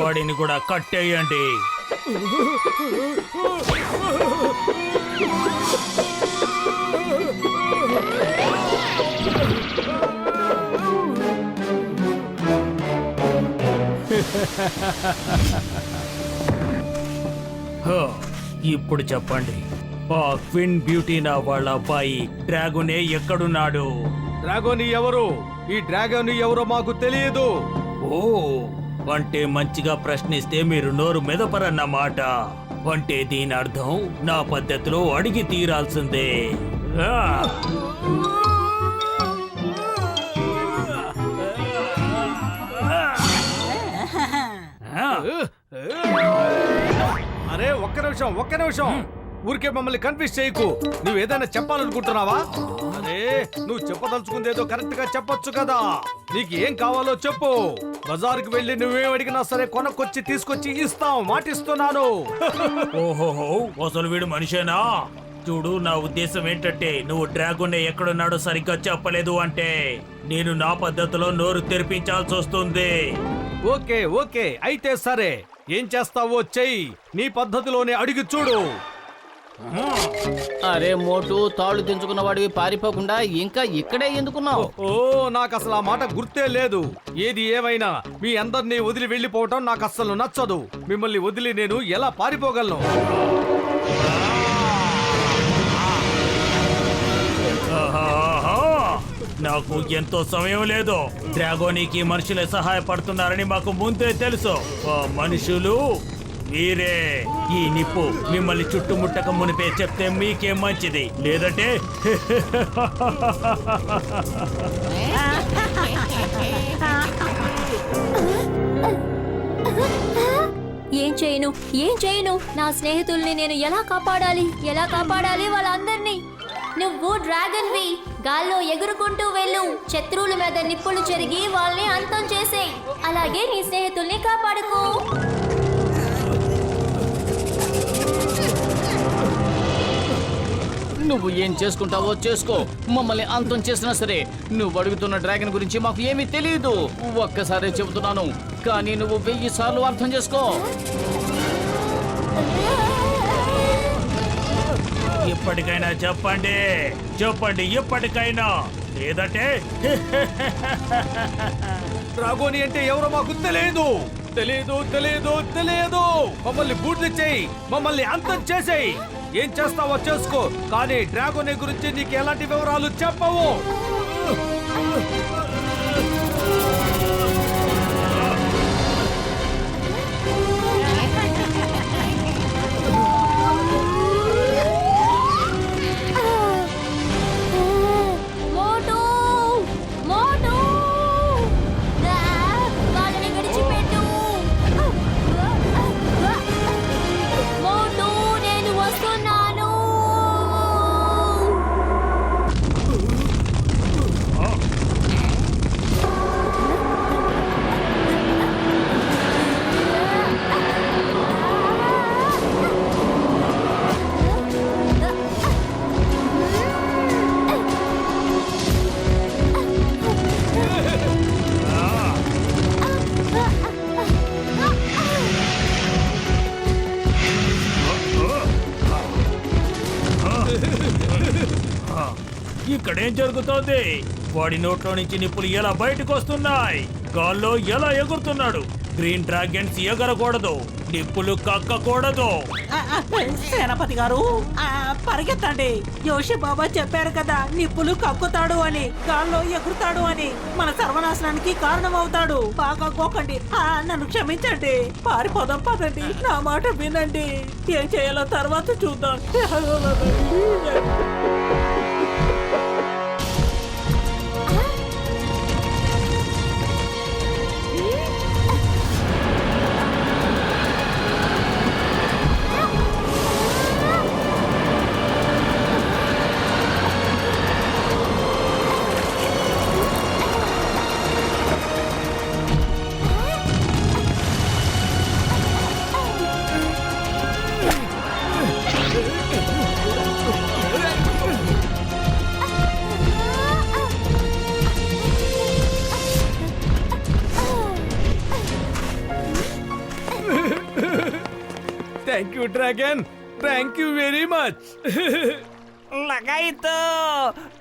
వాడిని కూడా కట్టేయండి. ఇప్పుడు చెప్పండి, ఆ క్వీన్ బ్యూటీ నా వాళ్ళ అబ్బాయి డ్రాగనే ఎక్కడున్నాడు? డ్రాగన్ ఎవరు? ఈ డ్రాగన్ ఎవరో మాకు తెలియదు. ఓ, అంటే మంచిగా ప్రశ్నిస్తే మీరు నోరు మెదపరన్నమాట. అంటే దీని అర్థం నా పద్ధతిలో అడిగి తీరాల్సిందే. ఆ! అరే ఒక్క నిమిషం ఊరికే మమ్మల్ని కన్ఫ్యూజ్ చేయకు. నువ్వు ఏదైనా చెప్పాలనుకుంటున్నావా? అరే, నువ్వు చెప్పదలుచుకుందేదో కరెక్ట్ గా చెప్పొచ్చు కదా. నీకు ఏం కావాలో చెప్పు. బజారుకు వెళ్ళి నువ్వేం అడిగినా సరే కొనకొచ్చి తీసుకొచ్చి ఇస్తాం, మాటిస్తున్నాను. ఓహోహో, అసలు వీడు మనిషేనా? చూడు, నా ఉద్దేశం ఏంటంటే నువ్వు డ్రాగన్ ఎక్కడున్నాడో సరిగ్గా చెప్పలేదు అంటే నేను నా పద్ధతిలో నోరు తెరిపించాల్సి వస్తుంది. ఓకే ఓకే, అయితే సరే, ఏం చేస్తావో చెయ్యి. నీ పద్ధతిలోనే అడిగి చూడు. అరే మోటు, తాళ్ళు తెంచుకున్న వాడివి పారిపోకుండా ఇంకా ఇక్కడే ఎందుకున్నావు? ఓ, నాకు అసలు ఆ మాట గుర్తే లేదు. ఏది ఏమైనా మీ అందరినీ వదిలి వెళ్ళిపోవటం నాకు అస్సలు నచ్చదు. మిమ్మల్ని వదిలి నేను ఎలా పారిపోగలను? ఆహాహా! నాకు ఎంతో సమయం లేదు. డ్రాగోనికి మనుషులే సహాయపడుతున్నారని మాకు ముందే తెలుసు. ఆ మనుషులు వీరే ఈ నిప్పు మిమ్మల్ని చుట్టుముట్టక మునిపే చెప్తే మీకేం మంచిది, లేదంటే ఏం చేయను నా స్నేహితుల్ని నేను ఎలా కాపాడాలి వాళ్ళందరినీ? నువ్వు డ్రాగన్ వి గాల్లో ఎగురుకుంటూ వెళ్ళు, శత్రువుల మీద నిప్పులు చెరిగి వాళ్ళని అంతం చేసేయ్, అలాగే నీ స్నేహితుల్ని కాపాడుకో. నువ్వు ఏం చేసుకుంటావో చేసుకో, మమ్మల్ని అంతం చేసినా సరే నువ్వు అడుగుతున్న డ్రాగన్ గురించి మాకు ఏమీ తెలియదు. ఒక్కసారే చెబుతున్నాను, కానీ నువ్వు 1000 సార్లు అర్థం చేసుకో. ఇప్పటికైనా చెప్పండి ఇప్పటికైనా, లేదంటే డ్రాగోని అంటే ఎవరో మాకు తెలియదు. మమ్మల్ని బూట్లు చేయి, మమ్మల్ని అంతం చేసేయి. ఏం చేస్తావో చేసుకో, కానీ డ్రాగోని గురించి నీకు ఎలాంటి వివరాలు చెప్పవు. ఇక్కడేం జరుగుతోంది? వాడి నోట్లో నుంచి నిప్పులు ఎలా బయటకు వస్తున్నాయి? గాల్లో ఎలా ఎగురుతున్నాడు? గ్రీన్ డ్రాగన్స్ ఎగరకూడదు, నిప్పులు కక్కకూడదు. సేనాపతి గారు పరిగెత్తండి. యోషి బాబా చెప్పారు కదా, నిప్పులు కక్కుతాడు అని, గాల్లో ఎగురుతాడు అని, మన సర్వనాశనానికి కారణమవుతాడు. బాగా గోకండి. నన్ను క్షమించండి, పారిపోదాం పదండి. నా మాట వినండి, ఏం చేయాలో తర్వాత చూద్దాం. Thank you dragon, thank you very much. లగాయితో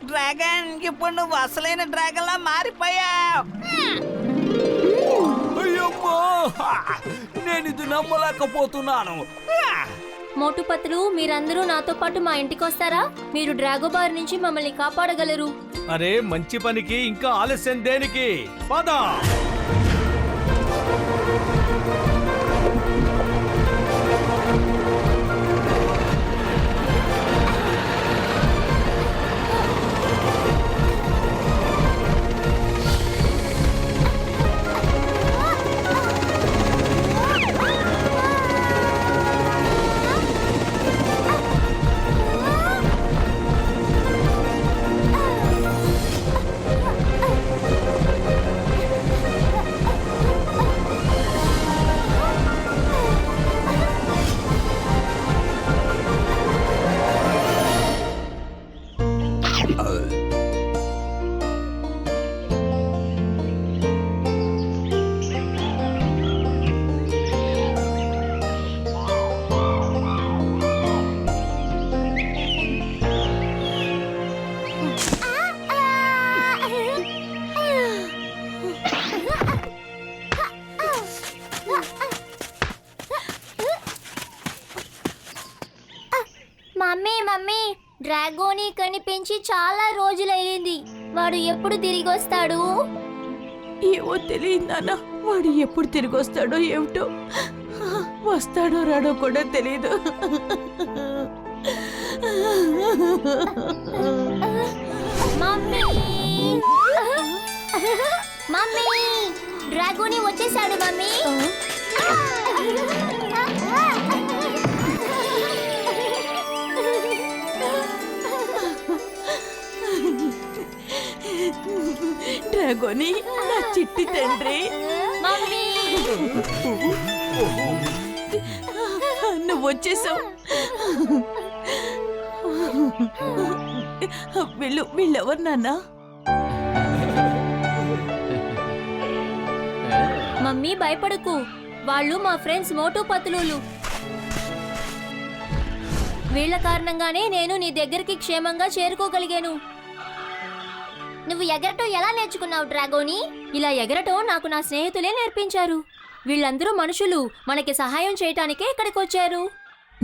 డ్రాగన్, ఇప్పుడు నువ్వు అసలైన డ్రాగన్ లా మారిపోయావు. అయ్యమ్మో, నేను ఇది నమ్మలేకపోతున్నాను. మోటుపత్రులు, మీరందరూ నాతో పాటు మా ఇంటికి వస్తారా? మీరు డ్రాగోబార్ నుంచి మమ్మల్ని కాపాడగలరు. అరే మంచి పనికి ఇంకా ఆలస్యం దేనికి? పద. మమ్మీ, డ్రాగోని కనిపించి చాలా రోజులయ్యింది. వాడు ఎప్పుడు తిరిగి వస్తాడు? ఏవో తెలియదు నాన్న, వాడు ఎప్పుడు తిరిగి వస్తాడో ఏమిటో. వస్తాడో రాడో కూడా తెలీదు. మమ్మీ మమ్మీ డ్రాగోని వచ్చేసాడు మమ్మీ. డ్రాగోని, నా చిట్టి తండ్రి. మమ్మీ నువ్వు వచ్చేసావు. వీళ్ళెవరు నాన్నా? మమ్మీ భయపడకు, వాళ్ళు మా ఫ్రెండ్స్ మోటు పతులులు. వీళ్ళ కారణంగానే నేను నీ దగ్గరికి క్షేమంగా చేరుకోగలిగాను. నువ్వు ఎగరటం ఎలా నేర్చుకున్నావు డ్రాగోని? ఇలా ఎగరటం నాకు నా స్నేహితులే నేర్పించారు. వీళ్ళందరూ మనుషులు, మనకి సహాయం చేయటానికే ఇక్కడికి వచ్చారు.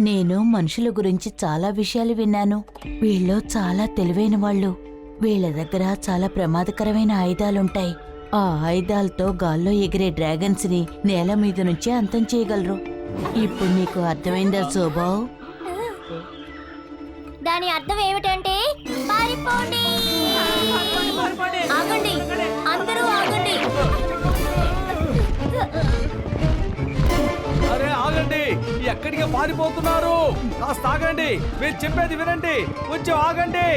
నేను మనుషుల గురించి చాలా విషయాలు విన్నాను. వీళ్ళు చాలా తెలివైన వాళ్ళు. వీళ్ళ దగ్గర చాలా ప్రమాదకరమైన ఆయుధాలుంటాయి. ఆ ఆయుధాలతో గాల్లో ఎగిరే డ్రాగన్స్ ని నేల మీద నుంచే అంతం చేయగలరు. ఇప్పుడు నీకు అర్థమైందా శోభావ్? దాని అర్థం ఏమిటంటే పారిపోండి. ఆగండి, అందరూ ఆగండి. అరే ఆగండి, ఎక్కడికి పారిపోతున్నారు? కాస్త ఆగండి, మీరు చెప్పేది వినండి, కొంచెం ఆగండి.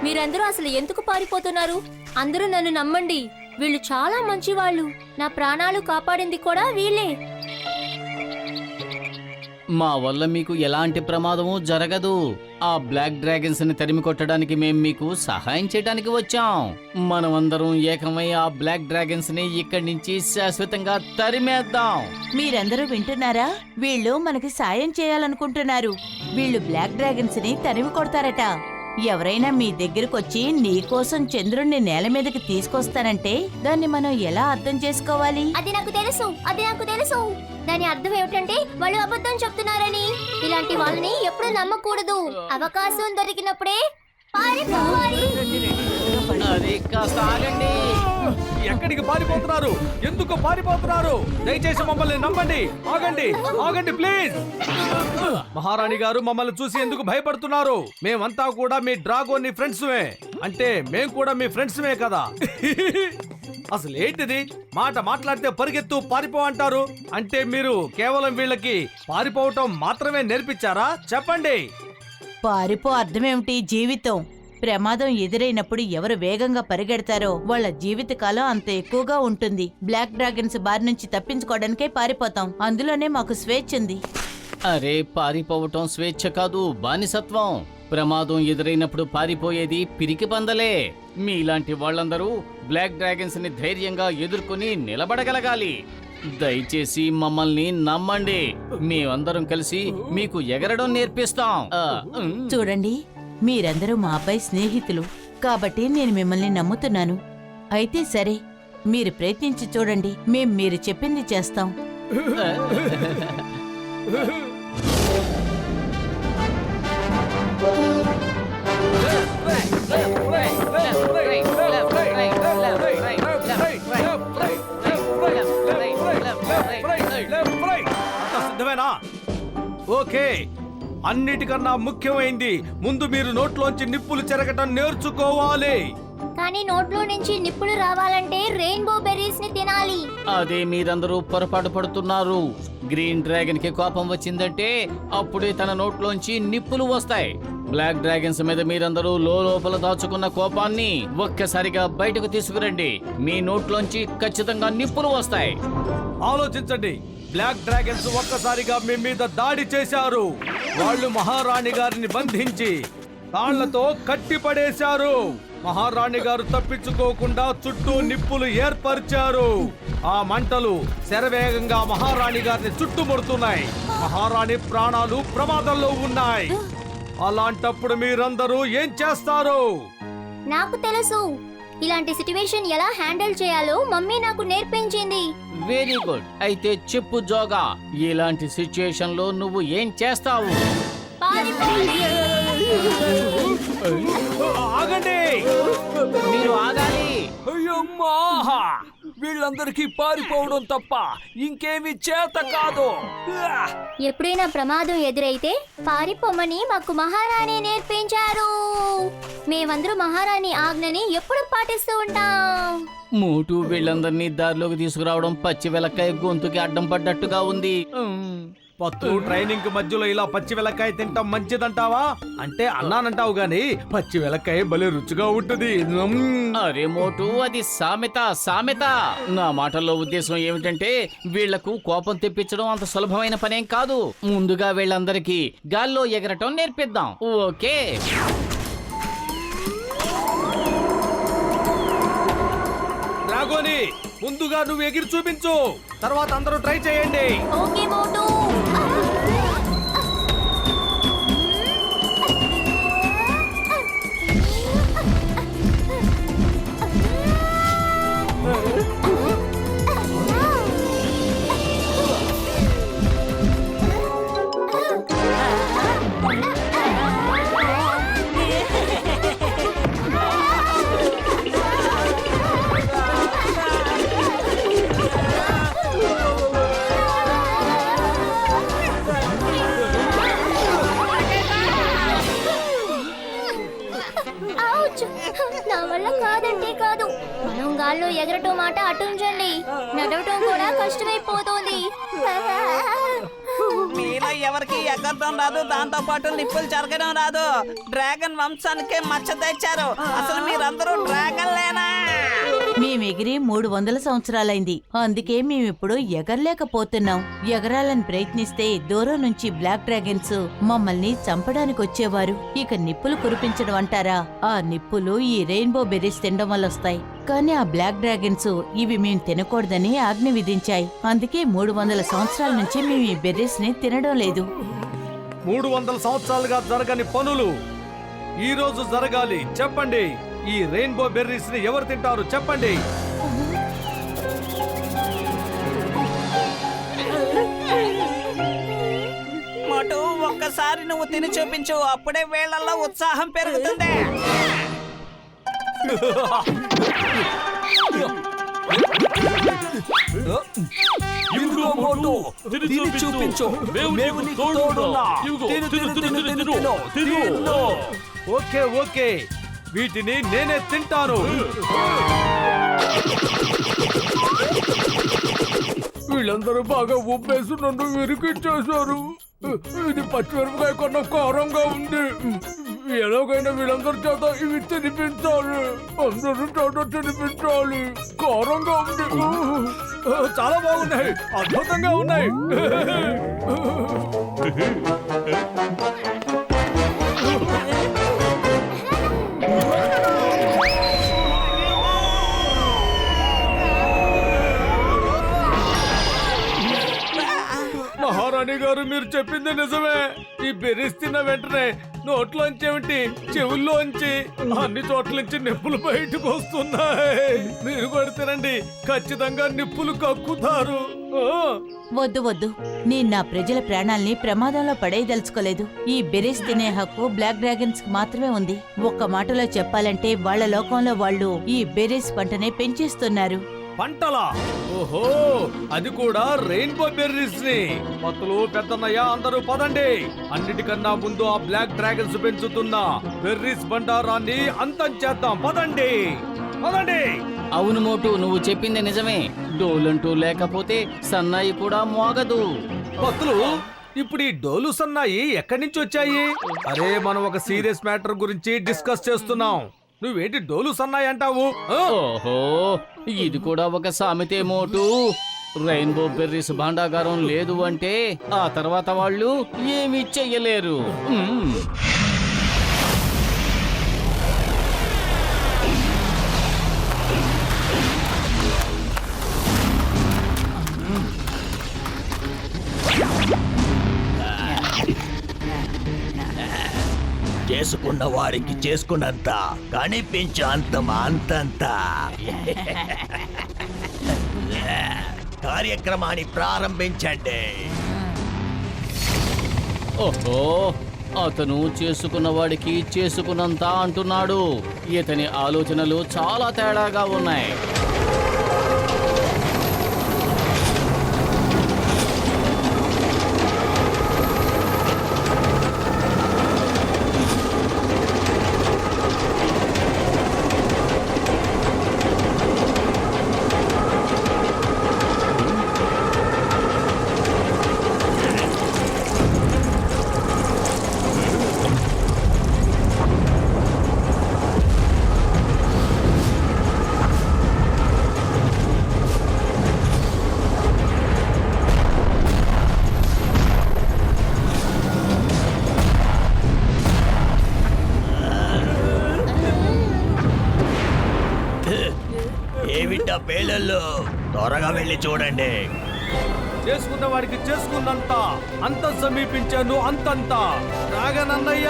మీరందరూ అసలు ఎందుకు పారిపోతున్నారు? అందరూ నన్ను నమ్మండి, వీళ్ళు చాలా మంచివాళ్ళు. నా ప్రాణాలు కాపాడింది కూడా వీళ్ళే. మా వల్ల మీకు ఎలాంటి ప్రమాదము జరగదు. ఆ బ్లాక్ డ్రాగన్స్ ని తరిమి కొట్టడానికి మేము మీకు సహాయం చేయడానికి వచ్చాం. మనమందరం ఏకమై ఆ బ్లాక్ డ్రాగన్స్ ని ఇక్కడి నుంచి శాశ్వతంగా తరిమేద్దాం. మీరందరూ వింటున్నారా? వీళ్ళు మనకి సాయం చేయాలనుకుంటున్నారు. వీళ్ళు బ్లాక్ డ్రాగన్స్ ని తరిమి కొడతారట. ఎవరైనా మీ దగ్గరకొచ్చి నీకోసం చంద్రుణ్ణి నేల మీదకి తీసుకొస్తానంటే దాన్ని మనం ఎలా అర్థం చేసుకోవాలి? అది నాకు తెలుసు. దాని అర్థం ఏమిటంటే వాళ్ళు అబద్ధం చెప్తున్నారని. ఇలాంటి వాళ్ళని ఎప్పుడు నమ్మకూడదు. అవకాశం దొరికినప్పుడే పారిపోవాలి. అది కాస్త ఆగండి. ఎక్కడికి పారిపోతున్నారు? ఎందుకు పారిపోతున్నారు? దయచేసి మమ్మల్ని నమ్మండి. ఆగండి ప్లీజ్. మహారాణి గారు, మమ్మల్ని చూసి ఎందుకు భయపడుతున్నారు? మేమంతా కూడా మీ డ్రాగోన్ ఫ్రెండ్స్మే. అంటే మేం కూడా మీ ఫ్రెండ్స్మే కదా. అసలు ఏంటిది? మాట్లాడితే పరిగెత్తు పారిపో అంటారు. అంటే మీరు కేవలం వీళ్ళకి పారిపోవటం మాత్రమే నేర్పించారా? చెప్పండి. పారిపో అర్థమేమిటి? జీవితం. ప్రమాదం ఎదురైనప్పుడు ఎవరు వేగంగా పరిగెడతారో వాళ్ళ జీవితకాలం అంత ఎక్కువగా ఉంటుంది. బ్లాక్ డ్రాగన్స్ బారి నుంచి తప్పించుకోవడానికే పారిపోతాం. అందులోనే మాకు స్వేచ్ఛ ఉంది. అరే, పారిపోవటం స్వేచ్ఛ కాదు, బానిసత్వం. ప్రమాదం ఎదురైనప్పుడు పారిపోయేది పిరికి పందలే. మీలాంటి వాళ్ళందరూ బ్లాక్ డ్రాగన్స్ ని ధైర్యంగా ఎదుర్కొని నిలబడగలగాలి. దయచేసి మమ్మల్ని నమ్మండి. మేమందరం కలిసి మీకు ఎగరడం నేర్పిస్తాం. చూడండి, మీరందరూ మా అబ్బాయి స్నేహితులు కాబట్టి నేను మిమ్మల్ని నమ్ముతున్నాను. అయితే సరే, మీరు ప్రయత్నించి చూడండి. మేం మీరు చెప్పింది చేస్తాం. సిద్ధమేనా? ఓకే. అన్నిటికన్నా ముఖ్యమైంది, ముందు మీరు నోట్లోంచి నిప్పులు చెరగటం నేర్చుకోవాలి. కానీ నోట్లో నుంచి నిప్పులు రావాలంటే రెయిన్బో బెర్రీస్ ని తినాలి. అదే మీరందరూ పొరపాటు పడుతున్నారు. గ్రీన్ డ్రాగన్ కి కోపం వచ్చిందంటే అప్పుడే తన నోట్లోంచి నిప్పులు వస్తాయి. బ్లాక్ డ్రాగన్స్ మీద మీరందరూ లోపల దాచుకున్న కోపాన్ని ఒక్కసారిగా బయటకు తీసుకురండి. మీ నోట్లోంచి ఖచ్చితంగా నిప్పులు వస్తాయి. ఆలోచించండి. బ్లాక్ డ్రాగన్స్ ఒక్కసారిగా మీ మీద దాడి చేశారు. వాళ్ళు మహారాణి గారిని బంధించి తాళ్లతో కట్టిపడేశారు. మహారాణి గారు తప్పించుకోకుండా చుట్టూ నిప్పులు ఏర్పరిచారు. ఆ మంటలు శరవేగంగా మహారాణి గారిని చుట్టుముడుతున్నాయి. మహారాణి ప్రాణాలు ప్రమాదంలో ఉన్నాయి. అలాంటప్పుడు మీరందరూ ఏం చేస్తారు? నాకు తెలుసు. ఇలాంటి సిట్యువేషన్ ఎలా హ్యాండిల్ చేయాలో మమ్మీ నాకు నేర్పించింది. Very good. అయితే చెప్పు జోగా, ఇలాంటి సిచ్యుయేషన్ లో నువ్వు ఏం చేస్తావు? ఆగండి, మీరు ఆగాలి. వీళ్ళందరికీ పారిపోవడం తప్ప ఇంకేమీ చేత కాదు. ఎప్పుడైనా ప్రమాదం ఎదురైతే పారిపోమని మాకు మహారాణి నేర్పించారు. మేమందరూ మహారాణి ఆజ్ఞని ఎప్పుడు పాటిస్తూ ఉంటాం. మోటు వీళ్ళందరినీ దారిలోకి తీసుకురావడం పచ్చి వెలక్కాయ గొంతుకి అడ్డం పడ్డట్టుగా ఉంది. పత్తు ట్రైనింగ్ మధ్యలో ఇలా పచ్చి వెలక్కాయ తింటాం మంచిదంటావా? అంటే అన్నానంటావు గాని పచ్చి వెలక్కాయ భలే రుచిగా ఉంటుంది. అరే మోటు, అది సామెత. నా మాటల్లో ఉద్దేశం ఏమిటంటే వీళ్లకు కోపం తెప్పించడం అంత సులభమైన పనేం కాదు. ముందుగా వీళ్ళందరికీ గాల్లో ఎగరటం నేర్పిద్దాం. ఓకే? డ్రాగోని ముందుగా నువ్వు ఎగిరి చూపించు, తర్వాత అందరూ ట్రై చేయండి. ఓకే మోటు. నా వల్ల కాదంటే కాదు. మనం గాల్లో ఎగరటం మాట అటుంచండి, నడవటం కూడా కష్టమైపోతుంది. మీలో ఎవరికి ఎగరడం రాదు, దాంతో పాటు నిప్పులు జరగడం రాదు. డ్రాగన్ వంశానికే మచ్చ తెచ్చారు. అసలు మీరందరూ డ్రాగన్లేనా? మేమెగిరి 300 సంవత్సరాలైంది. అందుకే మేమిప్పుడు ఎగరలేకపోతున్నాం. ఎగరాలని ప్రయత్నిస్తే దూరం నుంచి బ్లాక్ డ్రాగన్స్ మమ్మల్ని చంపడానికి వచ్చేవారు. ఇక నిప్పులు కురిపించడం అంటారా? ఆ నిప్పులు ఈ రెయిన్బో బెర్రీస్ తినడం వల్ల వస్తాయి. కానీ ఆ బ్లాక్ డ్రాగన్స్ ఇవి మేం తినకూడదని ఆజ్ఞ విధించాయి. అందుకే 300 సంవత్సరాల నుంచి మేము ఈ బెర్రీస్ ని తినడం లేదు. 300 సంవత్సరాలుగా జరగని పనులు ఈ రోజు జరగాలి. చెప్పండి, ఈ రెయిన్బో బెర్రీస్ ని ఎవరు తింటారు? చెప్పండి. మోటు, ఒక్కసారి నువ్వు తిని చూపించు, అప్పుడే వీళ్ళల్లో ఉత్సాహం పెరుగుతుంది. ఇదిగో మోటు, తిని చూపించు. మేము నీకు తోడున్నాం. తిను. ఓకే, వీటిని నేనే తింటాను. వీళ్ళందరూ బాగా ఉప్పేసి నన్ను విరికిచ్చేశారు. ఇది పచ్చిమిరపకాయ కన్నా కారంగా ఉంది. ఎలాగైనా వీళ్ళందరి చేత ఇవి తినిపించాలి. అందరూ చేత తినిపించాలి. కారంగా ఉంది. చాలా బాగున్నాయి, అద్భుతంగా ఉన్నాయి. మహారాణి గారు, మీరు చెప్పింది నిజమే. ఈ బెర్రీస్ తిన్న వెంటనే నోట్లోంచి ఏమిటి, చెవుల్లోంచి, అన్ని చోట్ల నుంచి నిప్పులు బయటకు వస్తున్నాయి. మీరు కూడా తినండి, ఖచ్చితంగా నిప్పులు కక్కుతారు. వద్దు, నేను నా ప్రజల ప్రాణాల్ని ప్రమాదంలో పడేయదలుచుకోలేదు. ఈ బెర్రీస్ తినే హక్కు బ్లాక్ డ్రాగన్స్ కి మాత్రమే ఉంది. ఒక్క మాటలో చెప్పాలంటే వాళ్ళ లోకంలో వాళ్ళు ఈ బెర్రీస్ పంటనే పెంచేస్తున్నారు. పంటలా? ఓహో, అది కూడా రెయిన్బో బెర్రీస్ ని. పత్తులు, పెద్దన్నయ్య, అందరూ పదండి. అన్నిటికన్నా ముందు ఆ బ్లాక్ డ్రాగన్స్ పెంచుతున్న బెర్రీస్ బండారాన్ని అంతం చేద్దాం. పదండి. అవును మోటు, నువ్వు చెప్పింది నిజమే. డోలంటూ లేకపోతే సన్నాయి కూడా మోగదు. పత్తులు, ఇప్పుడు ఈ డోలు సన్నాయి ఎక్కడి నుంచి వచ్చాయి? అరే, మనం ఒక సీరియస్ మ్యాటర్ గురించి డిస్కస్ చేస్తున్నాం. నువ్వేంటి డోలు సన్నాయి అంటావు? ఓహో, ఇది కూడా ఒక సామెతే మోటు. రెయిన్బో బెర్రీస్ భాండాగారం లేదు అంటే ఆ తర్వాత వాళ్ళు ఏమీ చెయ్యలేరు. చేసుకున్న వారికి చేసుకున్నంత, కనిపించు అంతంత. కార్యక్రమాన్ని ప్రారంభించండి. ఓహో, అతను చేసుకున్న వాడికి చేసుకున్నంత అంటున్నాడు. ఇతని ఆలోచనలు చాలా తేడాగా ఉన్నాయి. జైలల్లో త్వరగా వెళ్ళి చూడండి. చేసుకున్న వాడికి చేసుకున్నంత అంత సమీపించాను అంతంత. డ్రాగన్ అన్నయ్య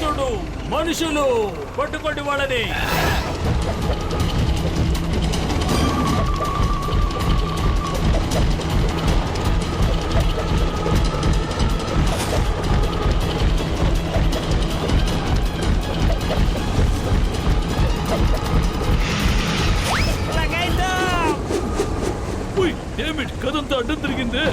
చూడు మనుషులు పట్టుకోండి వాళ్ళని. ఉయ్, డేమిట్, కదంతా అడ్డం తిరిగిందే.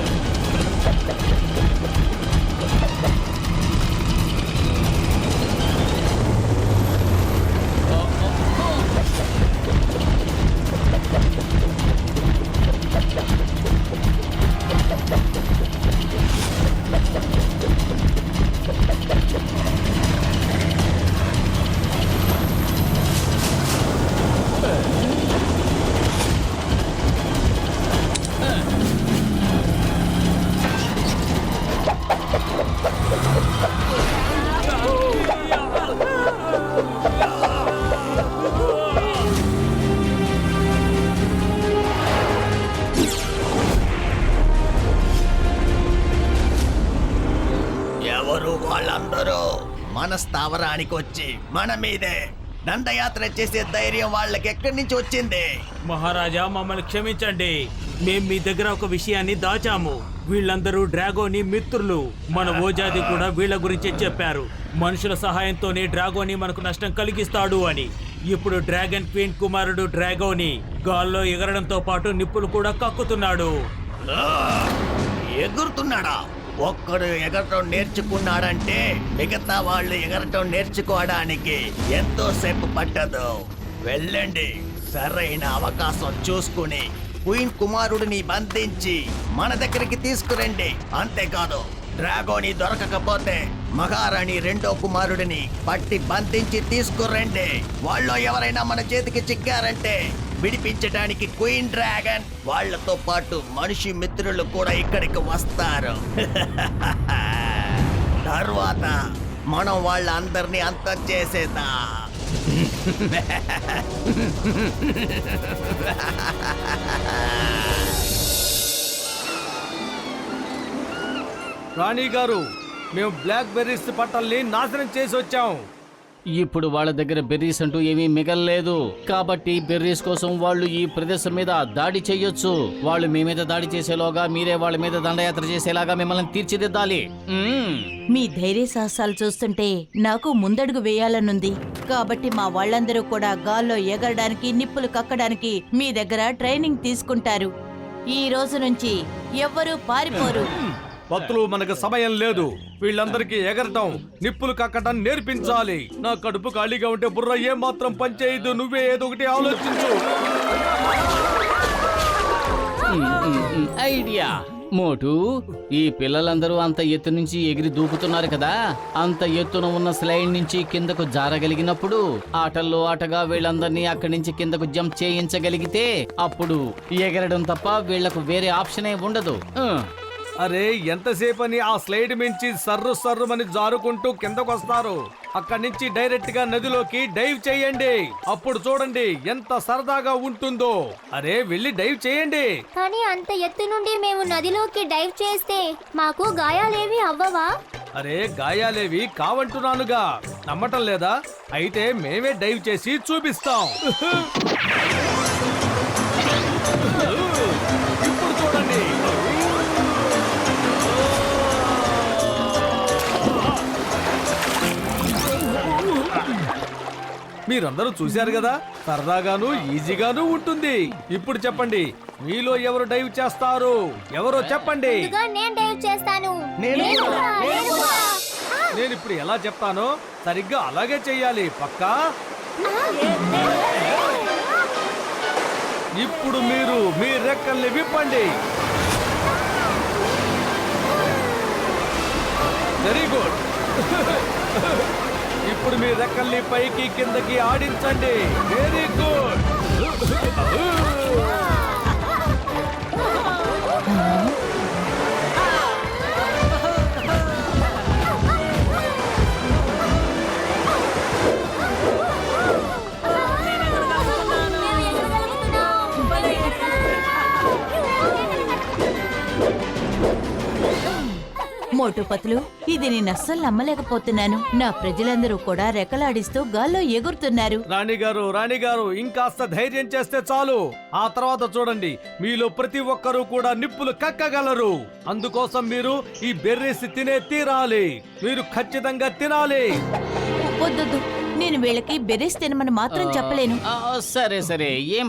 ఎవరు వాళ్ళందరూ మన స్థావరానికి వచ్చి మన మీదే దండయాత్ర చేసే ధైర్యం వాళ్ళకి ఎక్కడి నుంచి వచ్చింది? మహారాజా, మమ్మల్ని క్షమించండి. మేం మీ దగ్గర ఒక విషయాన్ని దాచాము. వీళ్ళందరూ డ్రాగోని మిత్రులు. మన ఓజాది కూడా వీళ్ళ గురించే చెప్పారు. మనుషుల సహాయంతోనే డ్రాగోని మనకు నష్టం కలిగిస్తాడు అని. ఇప్పుడు డ్రాగన్ క్వీన్ కుమారుడు డ్రాగోని గాల్లో ఎగరడంతో పాటు నిప్పులు కూడా కక్కుతున్నాడు. ఎగురుతున్నాడా? ఒక్కడు ఎగరటం నేర్చుకున్నాడంటే మిగతా వాళ్ళు ఎగరటం నేర్చుకోవడానికి ఎంతో సేపు పట్టదు. వెళ్ళండి, సరైన అవకాశం చూసుకుని క్వీన్ కుమారుడిని బంధించి మన దగ్గరికి తీసుకురండి. అంతేకాదు, డ్రాగోని దొరకకపోతే మహారాణి రెండో కుమారుడిని పట్టి బంధించి తీసుకురండి. వాళ్ళు ఎవరైనా మన చేతికి చిక్కారంటే విడిపించడానికి క్వీన్ డ్రాగన్ వాళ్ళతో పాటు మనిషి మిత్రులు కూడా ఇక్కడికి వస్తారు. తర్వాత మనం వాళ్ళందరినీ అంతం చేసేదా. రాణి గారు, మేము బ్లాక్ బెర్రీస్ పంటల్ని నాశనం చేసి వచ్చాం. ఇప్పుడు వాళ్ళ దగ్గర బెర్రీస్ అంటూ ఏమీ మిగల్లేదు. కాబట్టి బెర్రీస్ కోసం వాళ్ళు ఈ ప్రదేశం మీద దాడి చెయ్యొచ్చు. వాళ్ళు మీ మీద దాడి చేసేలోగా మీరే వాళ్ళ మీద దండయాత్ర చేసేలాగా మిమ్మల్ని తీర్చిదిద్దాలి. మీ ధైర్య సాహసాలు చూస్తుంటే నాకు ముందడుగు వేయాలనుంది. కాబట్టి మా వాళ్ళందరూ కూడా గాల్లో ఎగరడానికి, నిప్పులు కక్కడానికి మీ దగ్గర ట్రైనింగ్ తీసుకుంటారు. ఈ రోజు నుంచి ఎవ్వరూ పారిపోరు. భక్తులు, మనకు సమయం లేదు. వీళ్ళందరికీ ఎగరటం, నిప్పులు కక్కటం నేర్పించాలి. నా కడుపు ఖాళీగా ఉంటే బుర్ర ఏం మాత్రం పనిచేయదు. నువ్వే ఏదో ఒకటి ఆలోచించు. ఐడియా మోటు, ఈ పిల్లలందరూ అంత ఎత్తు నుంచి ఎగిరి దూకుతున్నారు కదా. అంత ఎత్తున ఉన్న స్లైడ్ నుంచి కిందకు జారగలిగినప్పుడు ఆటల్లో ఆటగా వీళ్ళందరినీ అక్కడి నుంచి కిందకు జంప్ చేయించగలిగితే అప్పుడు ఎగరడం తప్ప వీళ్లకు వేరే ఆప్షనే ఉండదు. అరే, ఎంతసేపని ఆ స్లైడ్ మించి సర్రుమని జారుకుంటూ కిందకొస్తారు. అక్కడి నుంచి డైరెక్ట్ గా నదిలోకి డైవ్ చేయండి. అప్పుడు చూడండి ఎంత సరదాగా ఉంటుందో. అరే, వెళ్ళి డైవ్ చేయండి. కానీ అంత ఎత్తు నుండి మేము నదిలోకి డైవ్ చేస్తే మాకు గాయాలేవి అవ్వవా? అరే, గాయాలేవి కావంటున్నానుగా. నమ్మటం లేదా? అయితే మేమే డైవ్ చేసి చూపిస్తాం. ఇప్పుడు చూడండి. మీరందరూ చూశారు కదా, సరదాగాను ఈజీగాను ఉంటుంది. ఇప్పుడు చెప్పండి, మీలో ఎవరు డైవ్ చేస్తారు? ఎవరో చెప్పండి. నేను డైవ్ చేస్తాను. నేను ఇప్పుడు ఎలా చెప్తానో సరిగ్గా అలాగే చెయ్యాలి. పక్కా? ఇప్పుడు మీరు మీ రెక్కల్ని విప్పండి. Very good. ఇప్పుడు మీ రెక్కల్ని పైకి కిందకి ఆడించండి. Very good. మోటు పతులు ఇది నేను అస్సలు నమ్మలేకపోతున్నాను. నా ప్రజలందరూ కూడా రెక్కలాడిస్తూ గాల్లో ఎగురుతున్నారు. రాణిగారు ఇంకాస్త ధైర్యం చేస్తే చాలు. ఆ తర్వాత చూడండి, మీలో ప్రతి ఒక్కరూ కూడా నిప్పులు కక్కగలరు. అందుకోసం మీరు ఈ బెర్రీస్ తినే తీరాలి. మీరు ఖచ్చితంగా తినాలి. వద్దొద్దు, నేను వీళ్ళకి బెర్రీస్ తినమని మాత్రం చెప్పలేను. సరే సరే, ఏం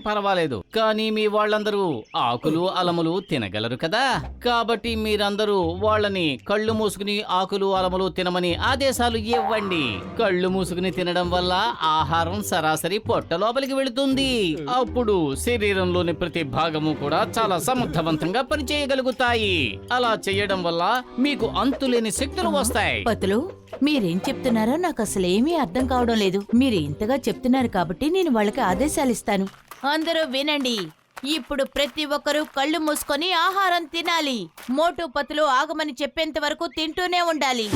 పర్వాలేదు. కానీ మీ వాళ్ళందరూ ఆకులు అలములు తినగలరు కదా. కాబట్టి మీరందరూ వాళ్ళని కళ్ళు మూసుకుని ఆకులు అలములు తినమని ఆదేశాలు ఇవ్వండి. కళ్ళు మూసుకుని తినడం వల్ల ఆహారం సరాసరి పొట్ట లోపలికి వెళుతుంది. అప్పుడు శరీరంలోని ప్రతి భాగము కూడా చాలా సమర్థవంతంగా పనిచేయగలుగుతాయి. అలా చేయడం వల్ల మీకు అంతులేని శక్తులు వస్తాయి. పతులు, మీరేం చెప్తున్నారో నాకు అసలేమీ అర్థం కావడం లేదు. మీరు ఇంతగా చెప్తున్నారు కాబట్టి నేను వాళ్ళకి ఆదేశాలు ఇస్తాను. అందరూ వినండి. ఇప్పుడు ప్రతి ఒక్కరూ కళ్ళు మూసుకొని ఆహారం తినాలి. మోటు పతులు ఆగమని చెప్పేంత వరకు తింటూనే ఉండాలి.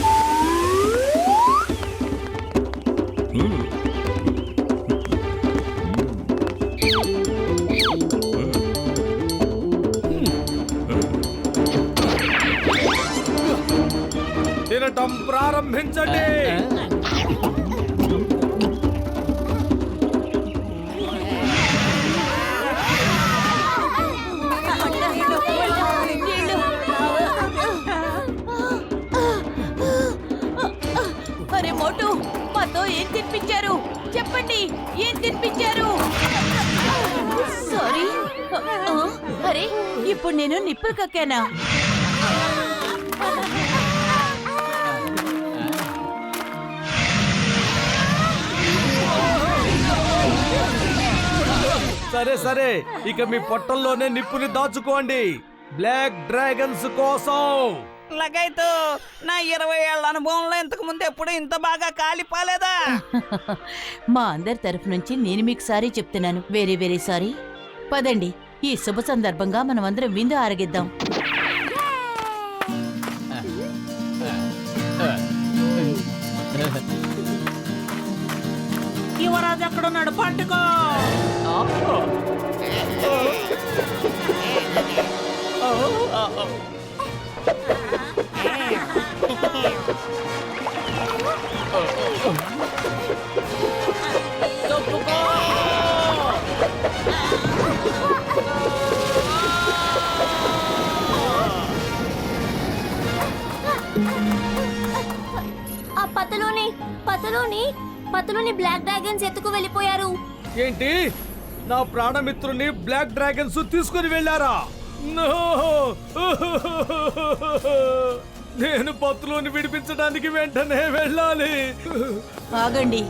తినటం ప్రారంభించండి. అరే మోటు, మాతో ఏం తినిపించారు చెప్పండి, ఏం తినిపించారు? సారీ. అరే, ఇప్పుడు నేను నిప్పులు కక్కానా? సరే, ఇక మీ పొట్టల్లోనే నిప్పుని దాచుకోండి. బ్లాక్ డ్రాగన్స్ కోసం. లగైతు, నా 20 ఏళ్ల అనుభవంలో ఇంతకు ముందు ఎప్పుడు ఇంత బాగా కాలిపోలేదా? మా అందరి తరఫు నుంచి నేను మీకు సారీ చెప్తున్నాను. Very sorry. పదండి, ఈ శుభ సందర్భంగా మనం అందరం విందు ఆరగిద్దాం. యువరాజు అక్కడున్నాడు, పట్టుకో. ఆ పతులోని బ్లాక్ డ్రాగన్స్ ఎత్తుకు వెళ్ళిపోయారు. ఏంటి? నా ప్రాణమిత్రుని బ్లాక్ డ్రాగన్స్ తీసుకుని వెళ్ళారా? నేను పతులోని విడిపించడానికి వెంటనే వెళ్ళాలి. ఆగండి.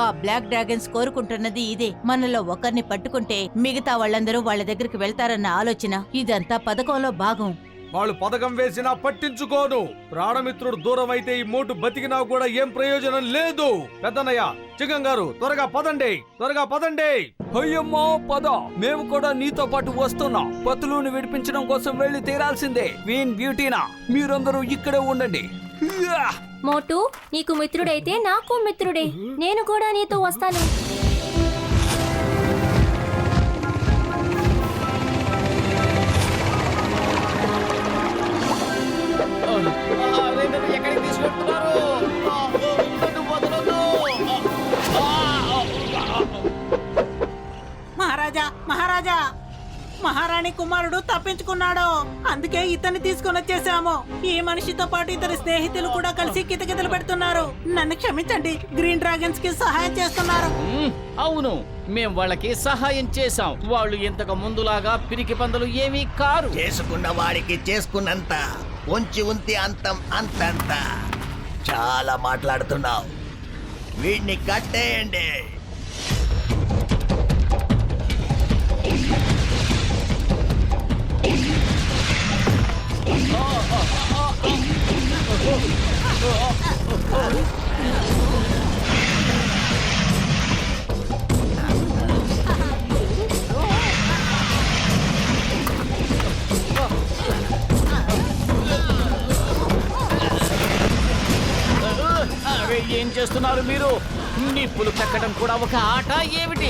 ఆ బ్లాక్ డ్రాగన్స్ కోరుకుంటున్నది ఇదే. మనలో ఒకరిని పట్టుకుంటే మిగతా వాళ్ళందరూ వాళ్ళ దగ్గరికి వెళ్తారన్న ఆలోచన. ఇదంతా పథకంలో భాగం. వాళ్ళు పథకం వేసినా పట్టించుకోను. ప్రాణమిత్రుడు దూరం అయితే ఈ మోటు బతికినా కూడా ఏం ప్రయోజనం లేదు. పెద్దన్నయ్య, చిగం గారు, త్వరగా పదండి. అయ్యమ్మా పద, మేము కూడా నీతో పాటు వస్తున్నాం. పతులుని విడిపించడం కోసం వెళ్ళి తీరాల్సిందే. వీన్ బ్యూటీనా, మీరందరూ ఇక్కడే ఉండండి. మోటు, నీకు మిత్రుడైతే నాకు మిత్రుడే. నేను కూడా నీతో వస్తాను. ఎక్కడికి తీసుకెళ్తున్నారు? మహారాజా, మహారాణి కుమారుడు తప్పించుకున్నాడు. అందుకే ఇతన్ని తీసుకొని వచ్చేసాము. ఈ మనిషితో పాటు ఇతని స్నేహితులు కూడా కలిసి కితకితలు పెడుతున్నారు. నన్ను క్షమించండి, గ్రీన్ డ్రాగన్స్ కి సహాయం చేస్తున్నారు. అవును, మేం వాళ్ళకి సహాయం చేశాం. వాళ్ళు ఇంతకు ముందులాగా పిరికి పందులు ఏమీ కారు. చేసుకున్న వాడికి చేసుకున్నంత, ఉంచి ఉంతి అంతం అంతంత. చాలా మాట్లాడుతున్నావు, వీడిని కట్టేయండి. ఏం చేస్తున్నారు మీరు? నిప్పులు కక్కడం కూడా ఒక ఆట ఏమిటి?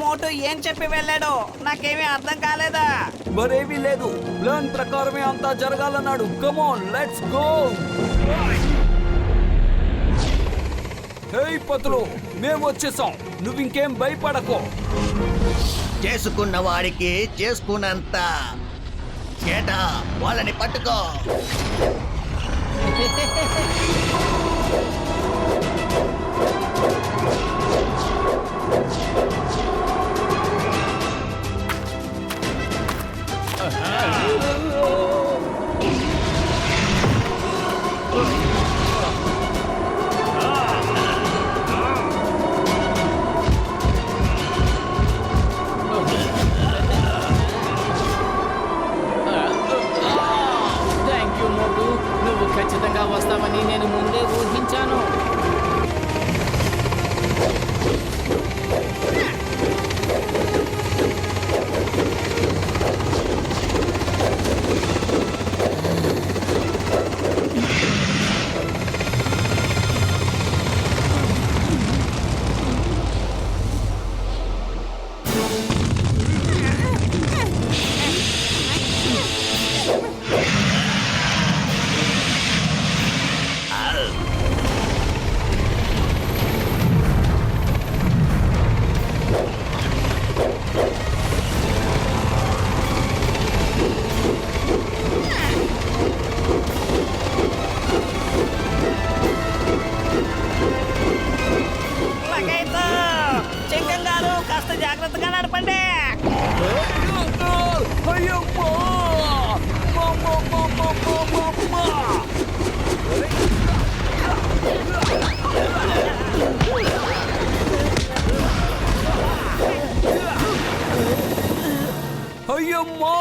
మోటు ఏం చెప్పి వెళ్ళాడు నాకేమీ అర్థం కాలేదా? మరేమీ లేదు, ప్లాన్ ప్రకారమే అంతా జరగాలన్నాడు. Come on let's go. హే పతులు, మేము వచ్చేసాం, నువ్వు ఇంకేం భయపడకు. చేసుకున్న వాడికి చేసుకున్నంత. చేటా వాళ్ళని పట్టుకో. థ్యాంక్ యూ మోటు, నువ్వు ఖచ్చితంగా వస్తావని నేను ముందే ఊహించాను. లగైతో చెంగం గారు కాస్త జాగ్రత్తగా నడపండి. అయ్యమ్మా! అమ్మమ్మమ్మమ్మమ్మమ్మా! అయ్యమ్మా!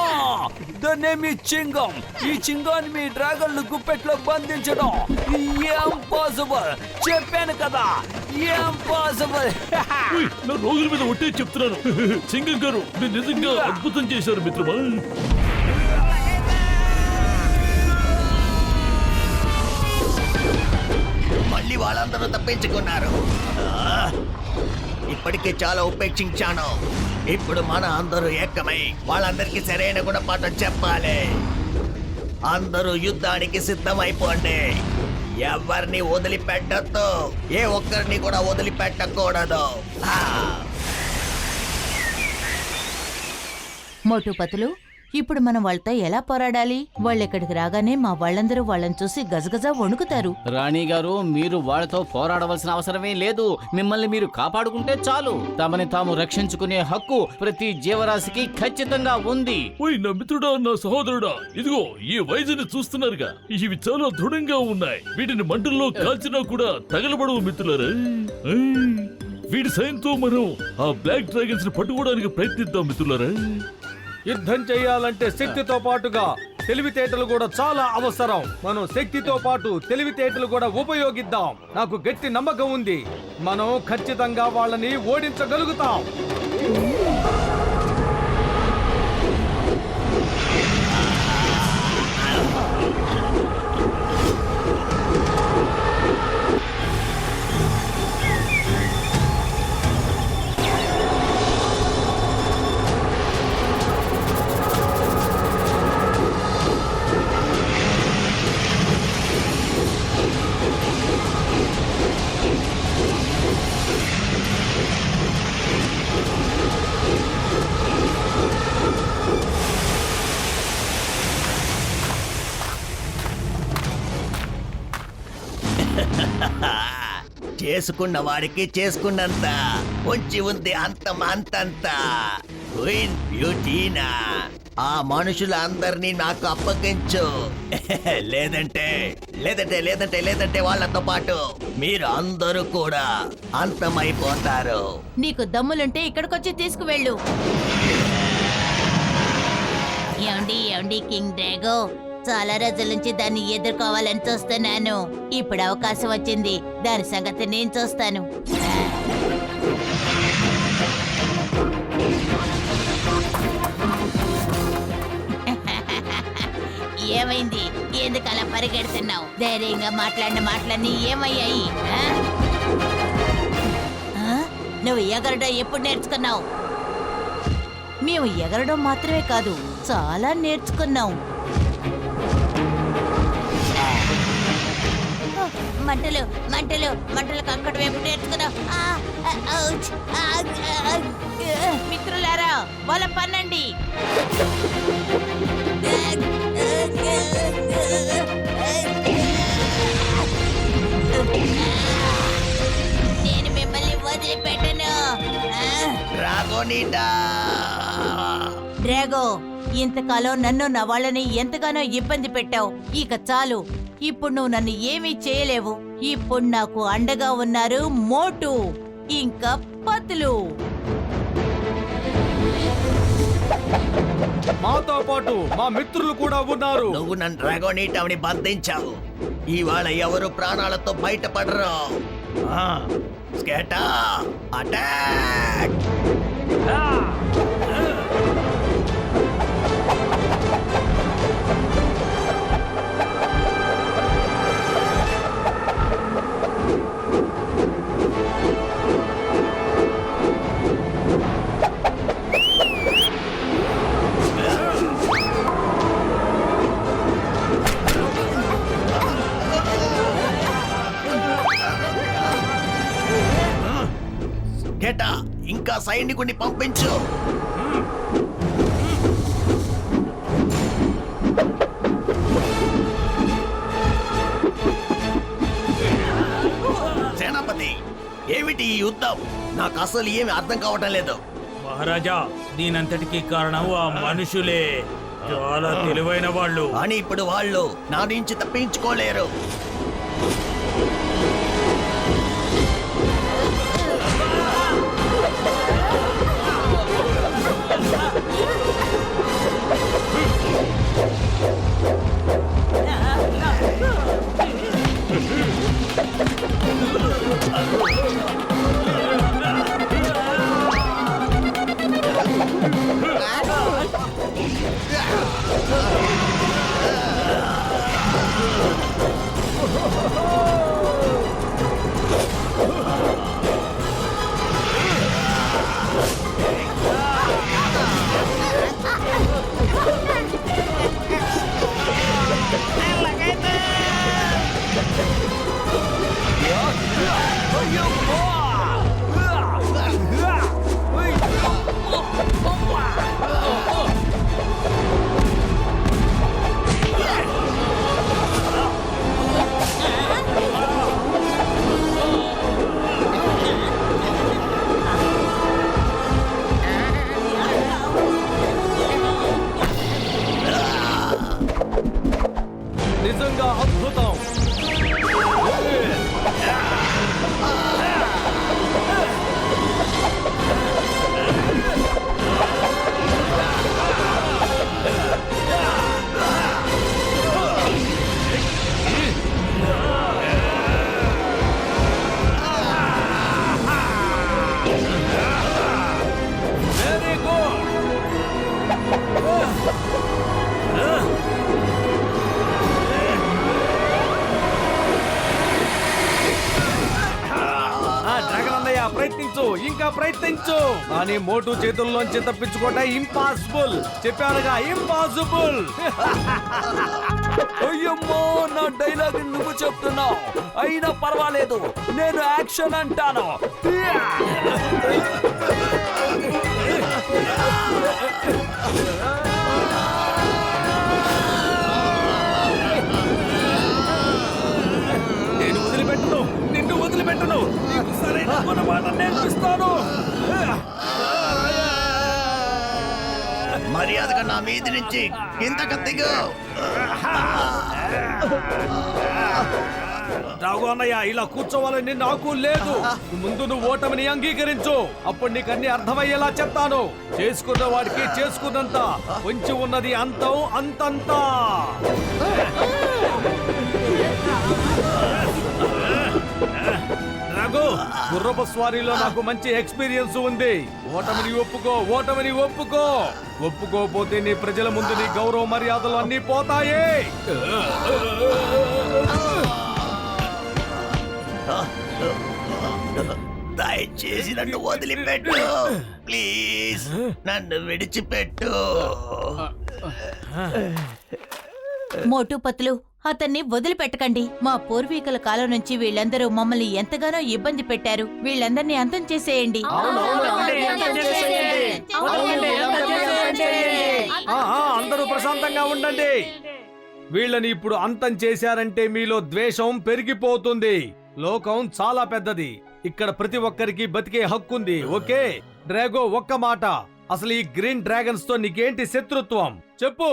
దాన్నేమి చింగం, ఈ చింగాన్ని మీ డ్రాగన్లు గుప్పెట్లో బంధించడం ఇంపాసిబుల్. చెప్పాను కదా, ఇంపాసిబుల్. ఉయ్, నా రోజుల మీద ఒట్టే చెప్తున్నాను. సింగం గారు మీరు నిజంగా అద్భుతం చేశారు మిత్రమా. మళ్ళీ వాళ్ళందరూ తప్పించుకున్నారు. ఇప్పటికే చాలా ఉపేక్షించాను. ఇప్పుడు మన అందరూ ఏకమై వాళ్ళందరికీ సరైన గుణపాఠం చెప్పాలి. అందరూ యుద్ధానికి సిద్ధమైపోండి. ఎవరిని వదిలిపెట్టద్దు, ఏ ఒక్కరిని కూడా వదిలిపెట్టకూడదు. మోటు పతులు, ఇప్పుడు మనం వాళ్ళతో ఎలా పోరాడాలి? వాళ్ళెక్కడికి రాగానే మా వాళ్ళందరూ వాళ్ళని చూసి గజగజ వణుకుతారు. రాణి గారు, మీరు వాళ్ళతో పోరాడవలసిన అవసరమే లేదు. మిమ్మల్ని మీరు కాపాడుకుంటే చాలు. తమని తాము రక్షించుకునే హక్కు ప్రతి జీవరాశికి ఖచ్చితంగా ఉంది. ఓయ్ నా మిత్రుడా, నా సహోదరుడా, ఇదిగో ఈ వైద్యుని చూస్తున్నారుగా, ఇవి చాలా దృఢంగా ఉన్నాయి. వీటిని మంటల్లో కాల్చినా కూడా తగలబడవు మిత్రులారా. వీటి సాయంతో మనం ఆ బ్లాక్ డ్రాగన్స్ ని పట్టుకోవడానికి ప్రయత్నిద్దాం మిత్రులారా. యుద్ధం చేయాలంటే శక్తితో పాటుగా తెలివితేటలు కూడా చాలా అవసరం. మనం శక్తితో పాటు తెలివితేటలు కూడా ఉపయోగిద్దాం. నాకు గట్టి నమ్మకం ఉంది, మనం ఖచ్చితంగా వాళ్ళని ఓడించగలుగుతాం. చేసుకున్న వాడికి చేసుకున్నంత. పొంచి ఉంది అంతం అంతంత. క్వీన్ బ్యూటీనా, ఆ మనుషులందరినీ నాకు అప్పగించు. లేదంటే లేదంటే లేదంటే లేదంటే వాళ్ళతో పాటు మీరు అందరూ కూడా అంతమైపోతారు. నీకు దమ్ములుంటే ఇక్కడికొచ్చి తీసుకువెళ్ళు. ఏమండి కింగ్ డ్రాగో, చాలా రోజుల నుంచి దాన్ని ఎదుర్కోవాలని చూస్తున్నాను. ఇప్పుడు అవకాశం వచ్చింది, దాని సంగతి నేను చూస్తాను. ఏమైంది? ఎందుకు అలా పరిగెడుతున్నావు? ధైర్యంగా మాట్లాడిన మాటలన్నీ ఏమయ్యాయి? నువ్వు ఎగరడం ఎప్పుడు నేర్చుకున్నావు? మేము ఎగరడం మాత్రమే కాదు, చాలా నేర్చుకున్నాం. మంటలు మంటలు మంటలు కక్కడం ఎప్పుడు నేర్చుకున్నావు? మిత్రులారా, వాళ్ళ పన్నండి. నేను మిమ్మల్ని వదిలిపెట్టను. డ్రాగో, ఇంతకాలం నన్ను నా వాళ్ళని ఎంతగానో ఇబ్బంది పెట్టావు. ఇక చాలు. ఇప్పుడు నువ్వు నన్ను ఏమీ చేయలేవు. ఇప్పుడు నాకు అండగా ఉన్నారు మోటు ఇంకా పతులు. మాతో పాటు మా మిత్రులు కూడా ఉన్నారు. నువ్వు నన్ను డ్రాగోనీటాని బంధించావు. ఇవాళ ఎవరు ప్రాణాలతో బయటపడరు. స్కేటా అటాక్! గెటా, ఇంకా సైనికుడిని పంపించు. సేనాపతి, ఏమిటి ఈ యుద్ధం? నాకు అసలు ఏమి అర్థం కావటం లేదు. మహారాజా, దీనంతటికీ కారణం ఆ మనుషులే. చాలా తెలివైన వాళ్ళు. కానీ ఇప్పుడు వాళ్ళు నా నుంచి తప్పించుకోలేరు. నిజంగా అద్భుతం. Very good. డ్రాగన్ అన్నయ్య, ప్రయత్నించు, ఇంకా ప్రయత్నించు. కానీ మోటు చేతుల్లోంచి తప్పించుకోవటం ఇంపాసిబుల్. చెప్పానుగా, ఇంపాసిబుల్. అయ్యమ్మో, నా డైలాగ్ నువ్వు చెప్తున్నావు. అయినా పర్వాలేదు, నేను యాక్షన్ అంటాను. నేను వదిలిపెట్టను, నిన్ను వదిలిపెట్టను. నీకు సరైన గుణపాఠం నేర్పిస్తాను. మర్యాదగా నా మీది నుంచి కిందకు దిగు. రాఘు అన్నయ్య, ఇలా కూర్చోవాలని నాకు లేదు. ముందు నువ్వు ఓటమిని అంగీకరించు. అప్పుడు నీకు అన్ని అర్థమయ్యేలా చెప్తాను. చేసుకున్న వాడికి చేసుకున్నంత, కొంచెం ఉన్నది అంతం అంతంతా. రాఘు, గుర్రపు స్వారీలో నాకు మంచి ఎక్స్పీరియన్స్ ఉంది. ఓటమిని ఒప్పుకో, ఓటమిని ఒప్పుకో. ఒప్పుకోపోతే నీ ప్రజల ముందు నీ గౌరవ మర్యాదలు అన్నీ పోతాయి. దయచేసి నన్ను వదిలిపెట్టు ప్లీజ్, నన్ను విడిచిపెట్టు. మోటు పత్లు అతన్ని వదిలిపెట్టకండి. మా పూర్వీకుల కాలం నుంచి వీళ్ళందరూ మమ్మల్ని ఎంతగానో ఇబ్బంది పెట్టారు. వీళ్ళందరినీ అంతం చేసేయండి. అందరూ ప్రశాంతంగా ఉండండి. వీళ్ళని ఇప్పుడు అంతం చేశారంటే మీలో ద్వేషం పెరిగిపోతుంది. లోకం చాలా పెద్దది. ఇక్కడ ప్రతి ఒక్కరికి బతికే హక్కుంది. ఓకే డ్రాగో, ఒక్క మాట, అసలు ఈ గ్రీన్ డ్రాగన్స్ తో నీకేంటి శత్రుత్వం చెప్పు.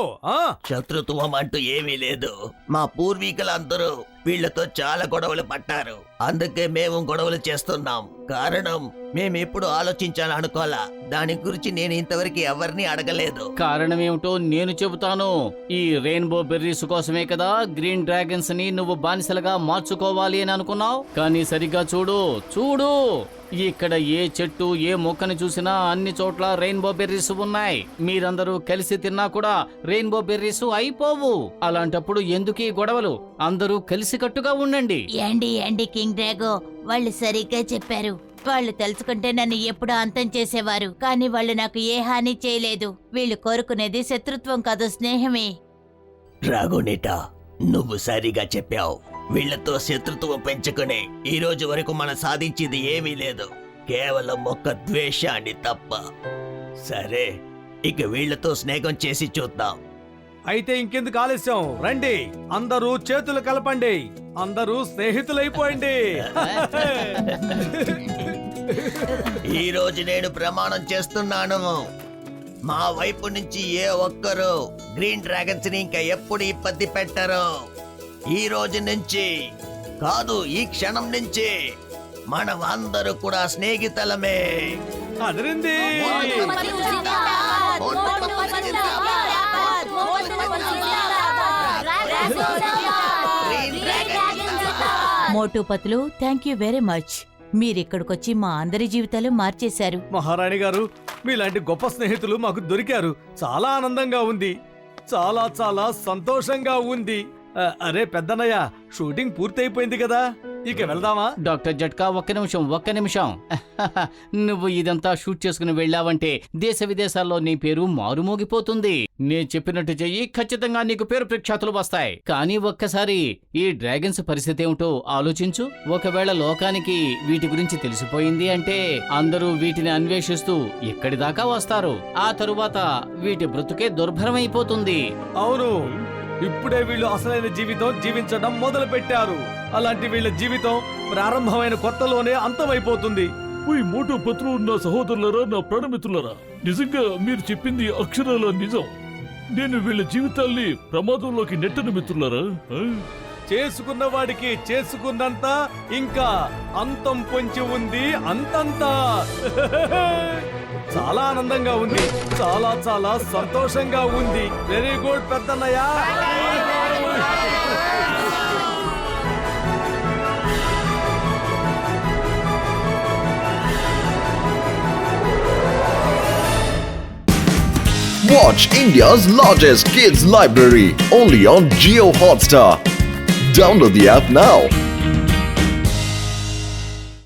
శత్రుత్వం అంటూ ఏమీ లేదు. మా పూర్వీకులందరూ వీళ్ళతో చాలా గొడవలు పట్టారు. అందుకే మేము గొడవలు చేస్తున్నాం. కారణం మేమెప్పుడు ఆలోచించాలనుకోవాలా. దాని గురించి నేను ఇంతవరకు ఎవరిని అడగలేదు. కారణం ఏమిటో నేను చెబుతాను. ఈ రెయిన్బో బెర్రీస్ కోసమే కదా గ్రీన్ డ్రాగన్స్ ని నువ్వు బానిసలుగా మార్చుకోవాలి అని అనుకున్నావు. కానీ సరిగ్గా చూడు చూడు, ఇక్కడ ఏ చెట్టు ఏ మొక్కని చూసినా అన్ని చోట్ల రెయిన్బో బెర్రీస్ ఉన్నాయి. మీరందరూ కలిసి తిన్నా కూడా రెయిన్బో బెర్రీస్ అయిపోవు. అలాంటప్పుడు ఎందుకు ఈ గొడవలు? అందరూ కలిసికట్టుగా ఉండండి. యాండి కింగ్ డ్రాగో, వాళ్ళు సరిగ్గా చెప్పారు. వాళ్ళు తెలుసుకుంటే నన్ను ఎప్పుడూ అంతం చేసేవారు. కానీ వాళ్ళు నాకు ఏ హాని చేయలేదు. వీళ్ళు కోరుకునేది శత్రుత్వం కాదు, స్నేహమే. డ్రాగోనిటా, నువ్వు సరిగా చెప్పావు. వీళ్లతో శత్రుత్వం పెంచుకుని ఈ రోజు వరకు మనం సాధించింది ఏమీ లేదు, కేవలం ఒక్క ద్వేషాన్ని తప్ప. సరే, ఇక వీళ్లతో స్నేహం చేసి చూద్దాం. అయితే ఇంకెందుకు ఆలస్యం, రండి అందరూ చేతులు కలపండి. అందరూ స్నేహితులైపోయండి. ఈ రోజు నేను ప్రమాణం చేస్తున్నాను, మా వైపు నుంచి ఏ ఒక్కరు గ్రీన్ డ్రాగన్స్ ని ఇంకా ఎప్పుడు ఇబ్బంది పెట్టరు. ఈ రోజు నుంచి కాదు, ఈ క్షణం నుంచి మనం అందరూ కూడా స్నేహితులమే. అదిరింది. మోటు Patlu, thank you very much. మీరిక్కడికొచ్చి మా అందరి జీవితాలు మార్చేశారు. మహారాణి గారు, మీలాంటి గొప్ప స్నేహితులు మాకు దొరికారు. చాలా ఆనందంగా ఉంది, చాలా చాలా సంతోషంగా ఉంది. అరే పెద్దన్నయ్య, షూటింగ్ పూర్తయిపోయింది కదా, ఇక వెళ్దామా? డాక్టర్ జట్కా, ఒక్క నిమిషం. నువ్వు ఇదంతా షూట్ చేసుకుని వెళ్ళావంటే దేశ విదేశాల్లో నీ పేరు మారుమోగిపోతుంది. నేను చెప్పినట్టు చెయ్యి, ఖచ్చితంగా నీకు పేరు ప్రఖ్యాతులు వస్తాయి. కానీ ఒక్కసారి ఈ డ్రాగన్స్ పరిస్థితి ఏమిటో ఆలోచించు. ఒకవేళ లోకానికి వీటి గురించి తెలిసిపోయింది అంటే అందరూ వీటిని అన్వేషిస్తూ ఇక్కడి దాకా వస్తారు. ఆ తరువాత వీటి బ్రతుకే దుర్భరమైపోతుంది. అవును, ఇప్పుడే వీళ్ళు అసలైన జీవితం జీవించడం మొదలు పెట్టారు. అలాంటి వీళ్ళ జీవితం ప్రారంభమైన కొత్తలోనే అంతమైపోతుంది. ఓయ్ మోటు పత్లు, నా సహోదరులరా, నా ప్రాణమిత్రులరా, నిజంగా మీరు చెప్పింది అక్షరాల నిజం. నేను వీళ్ళ జీవితాల్ని ప్రమాదంలోకి నెట్టను మిత్రులరా. చేసుకున్న వాడికి చేసుకున్నంత ఇంకా అంతం పొంచి ఉంది, అంతంతా. చాలా ఆనందంగా ఉంది, చాలా చాలా సంతోషంగా ఉంది. వెరీ గుడ్ పెద్దన్నయ్య. Watch India's largest kids library only on Jio Hotstar. Download the app now.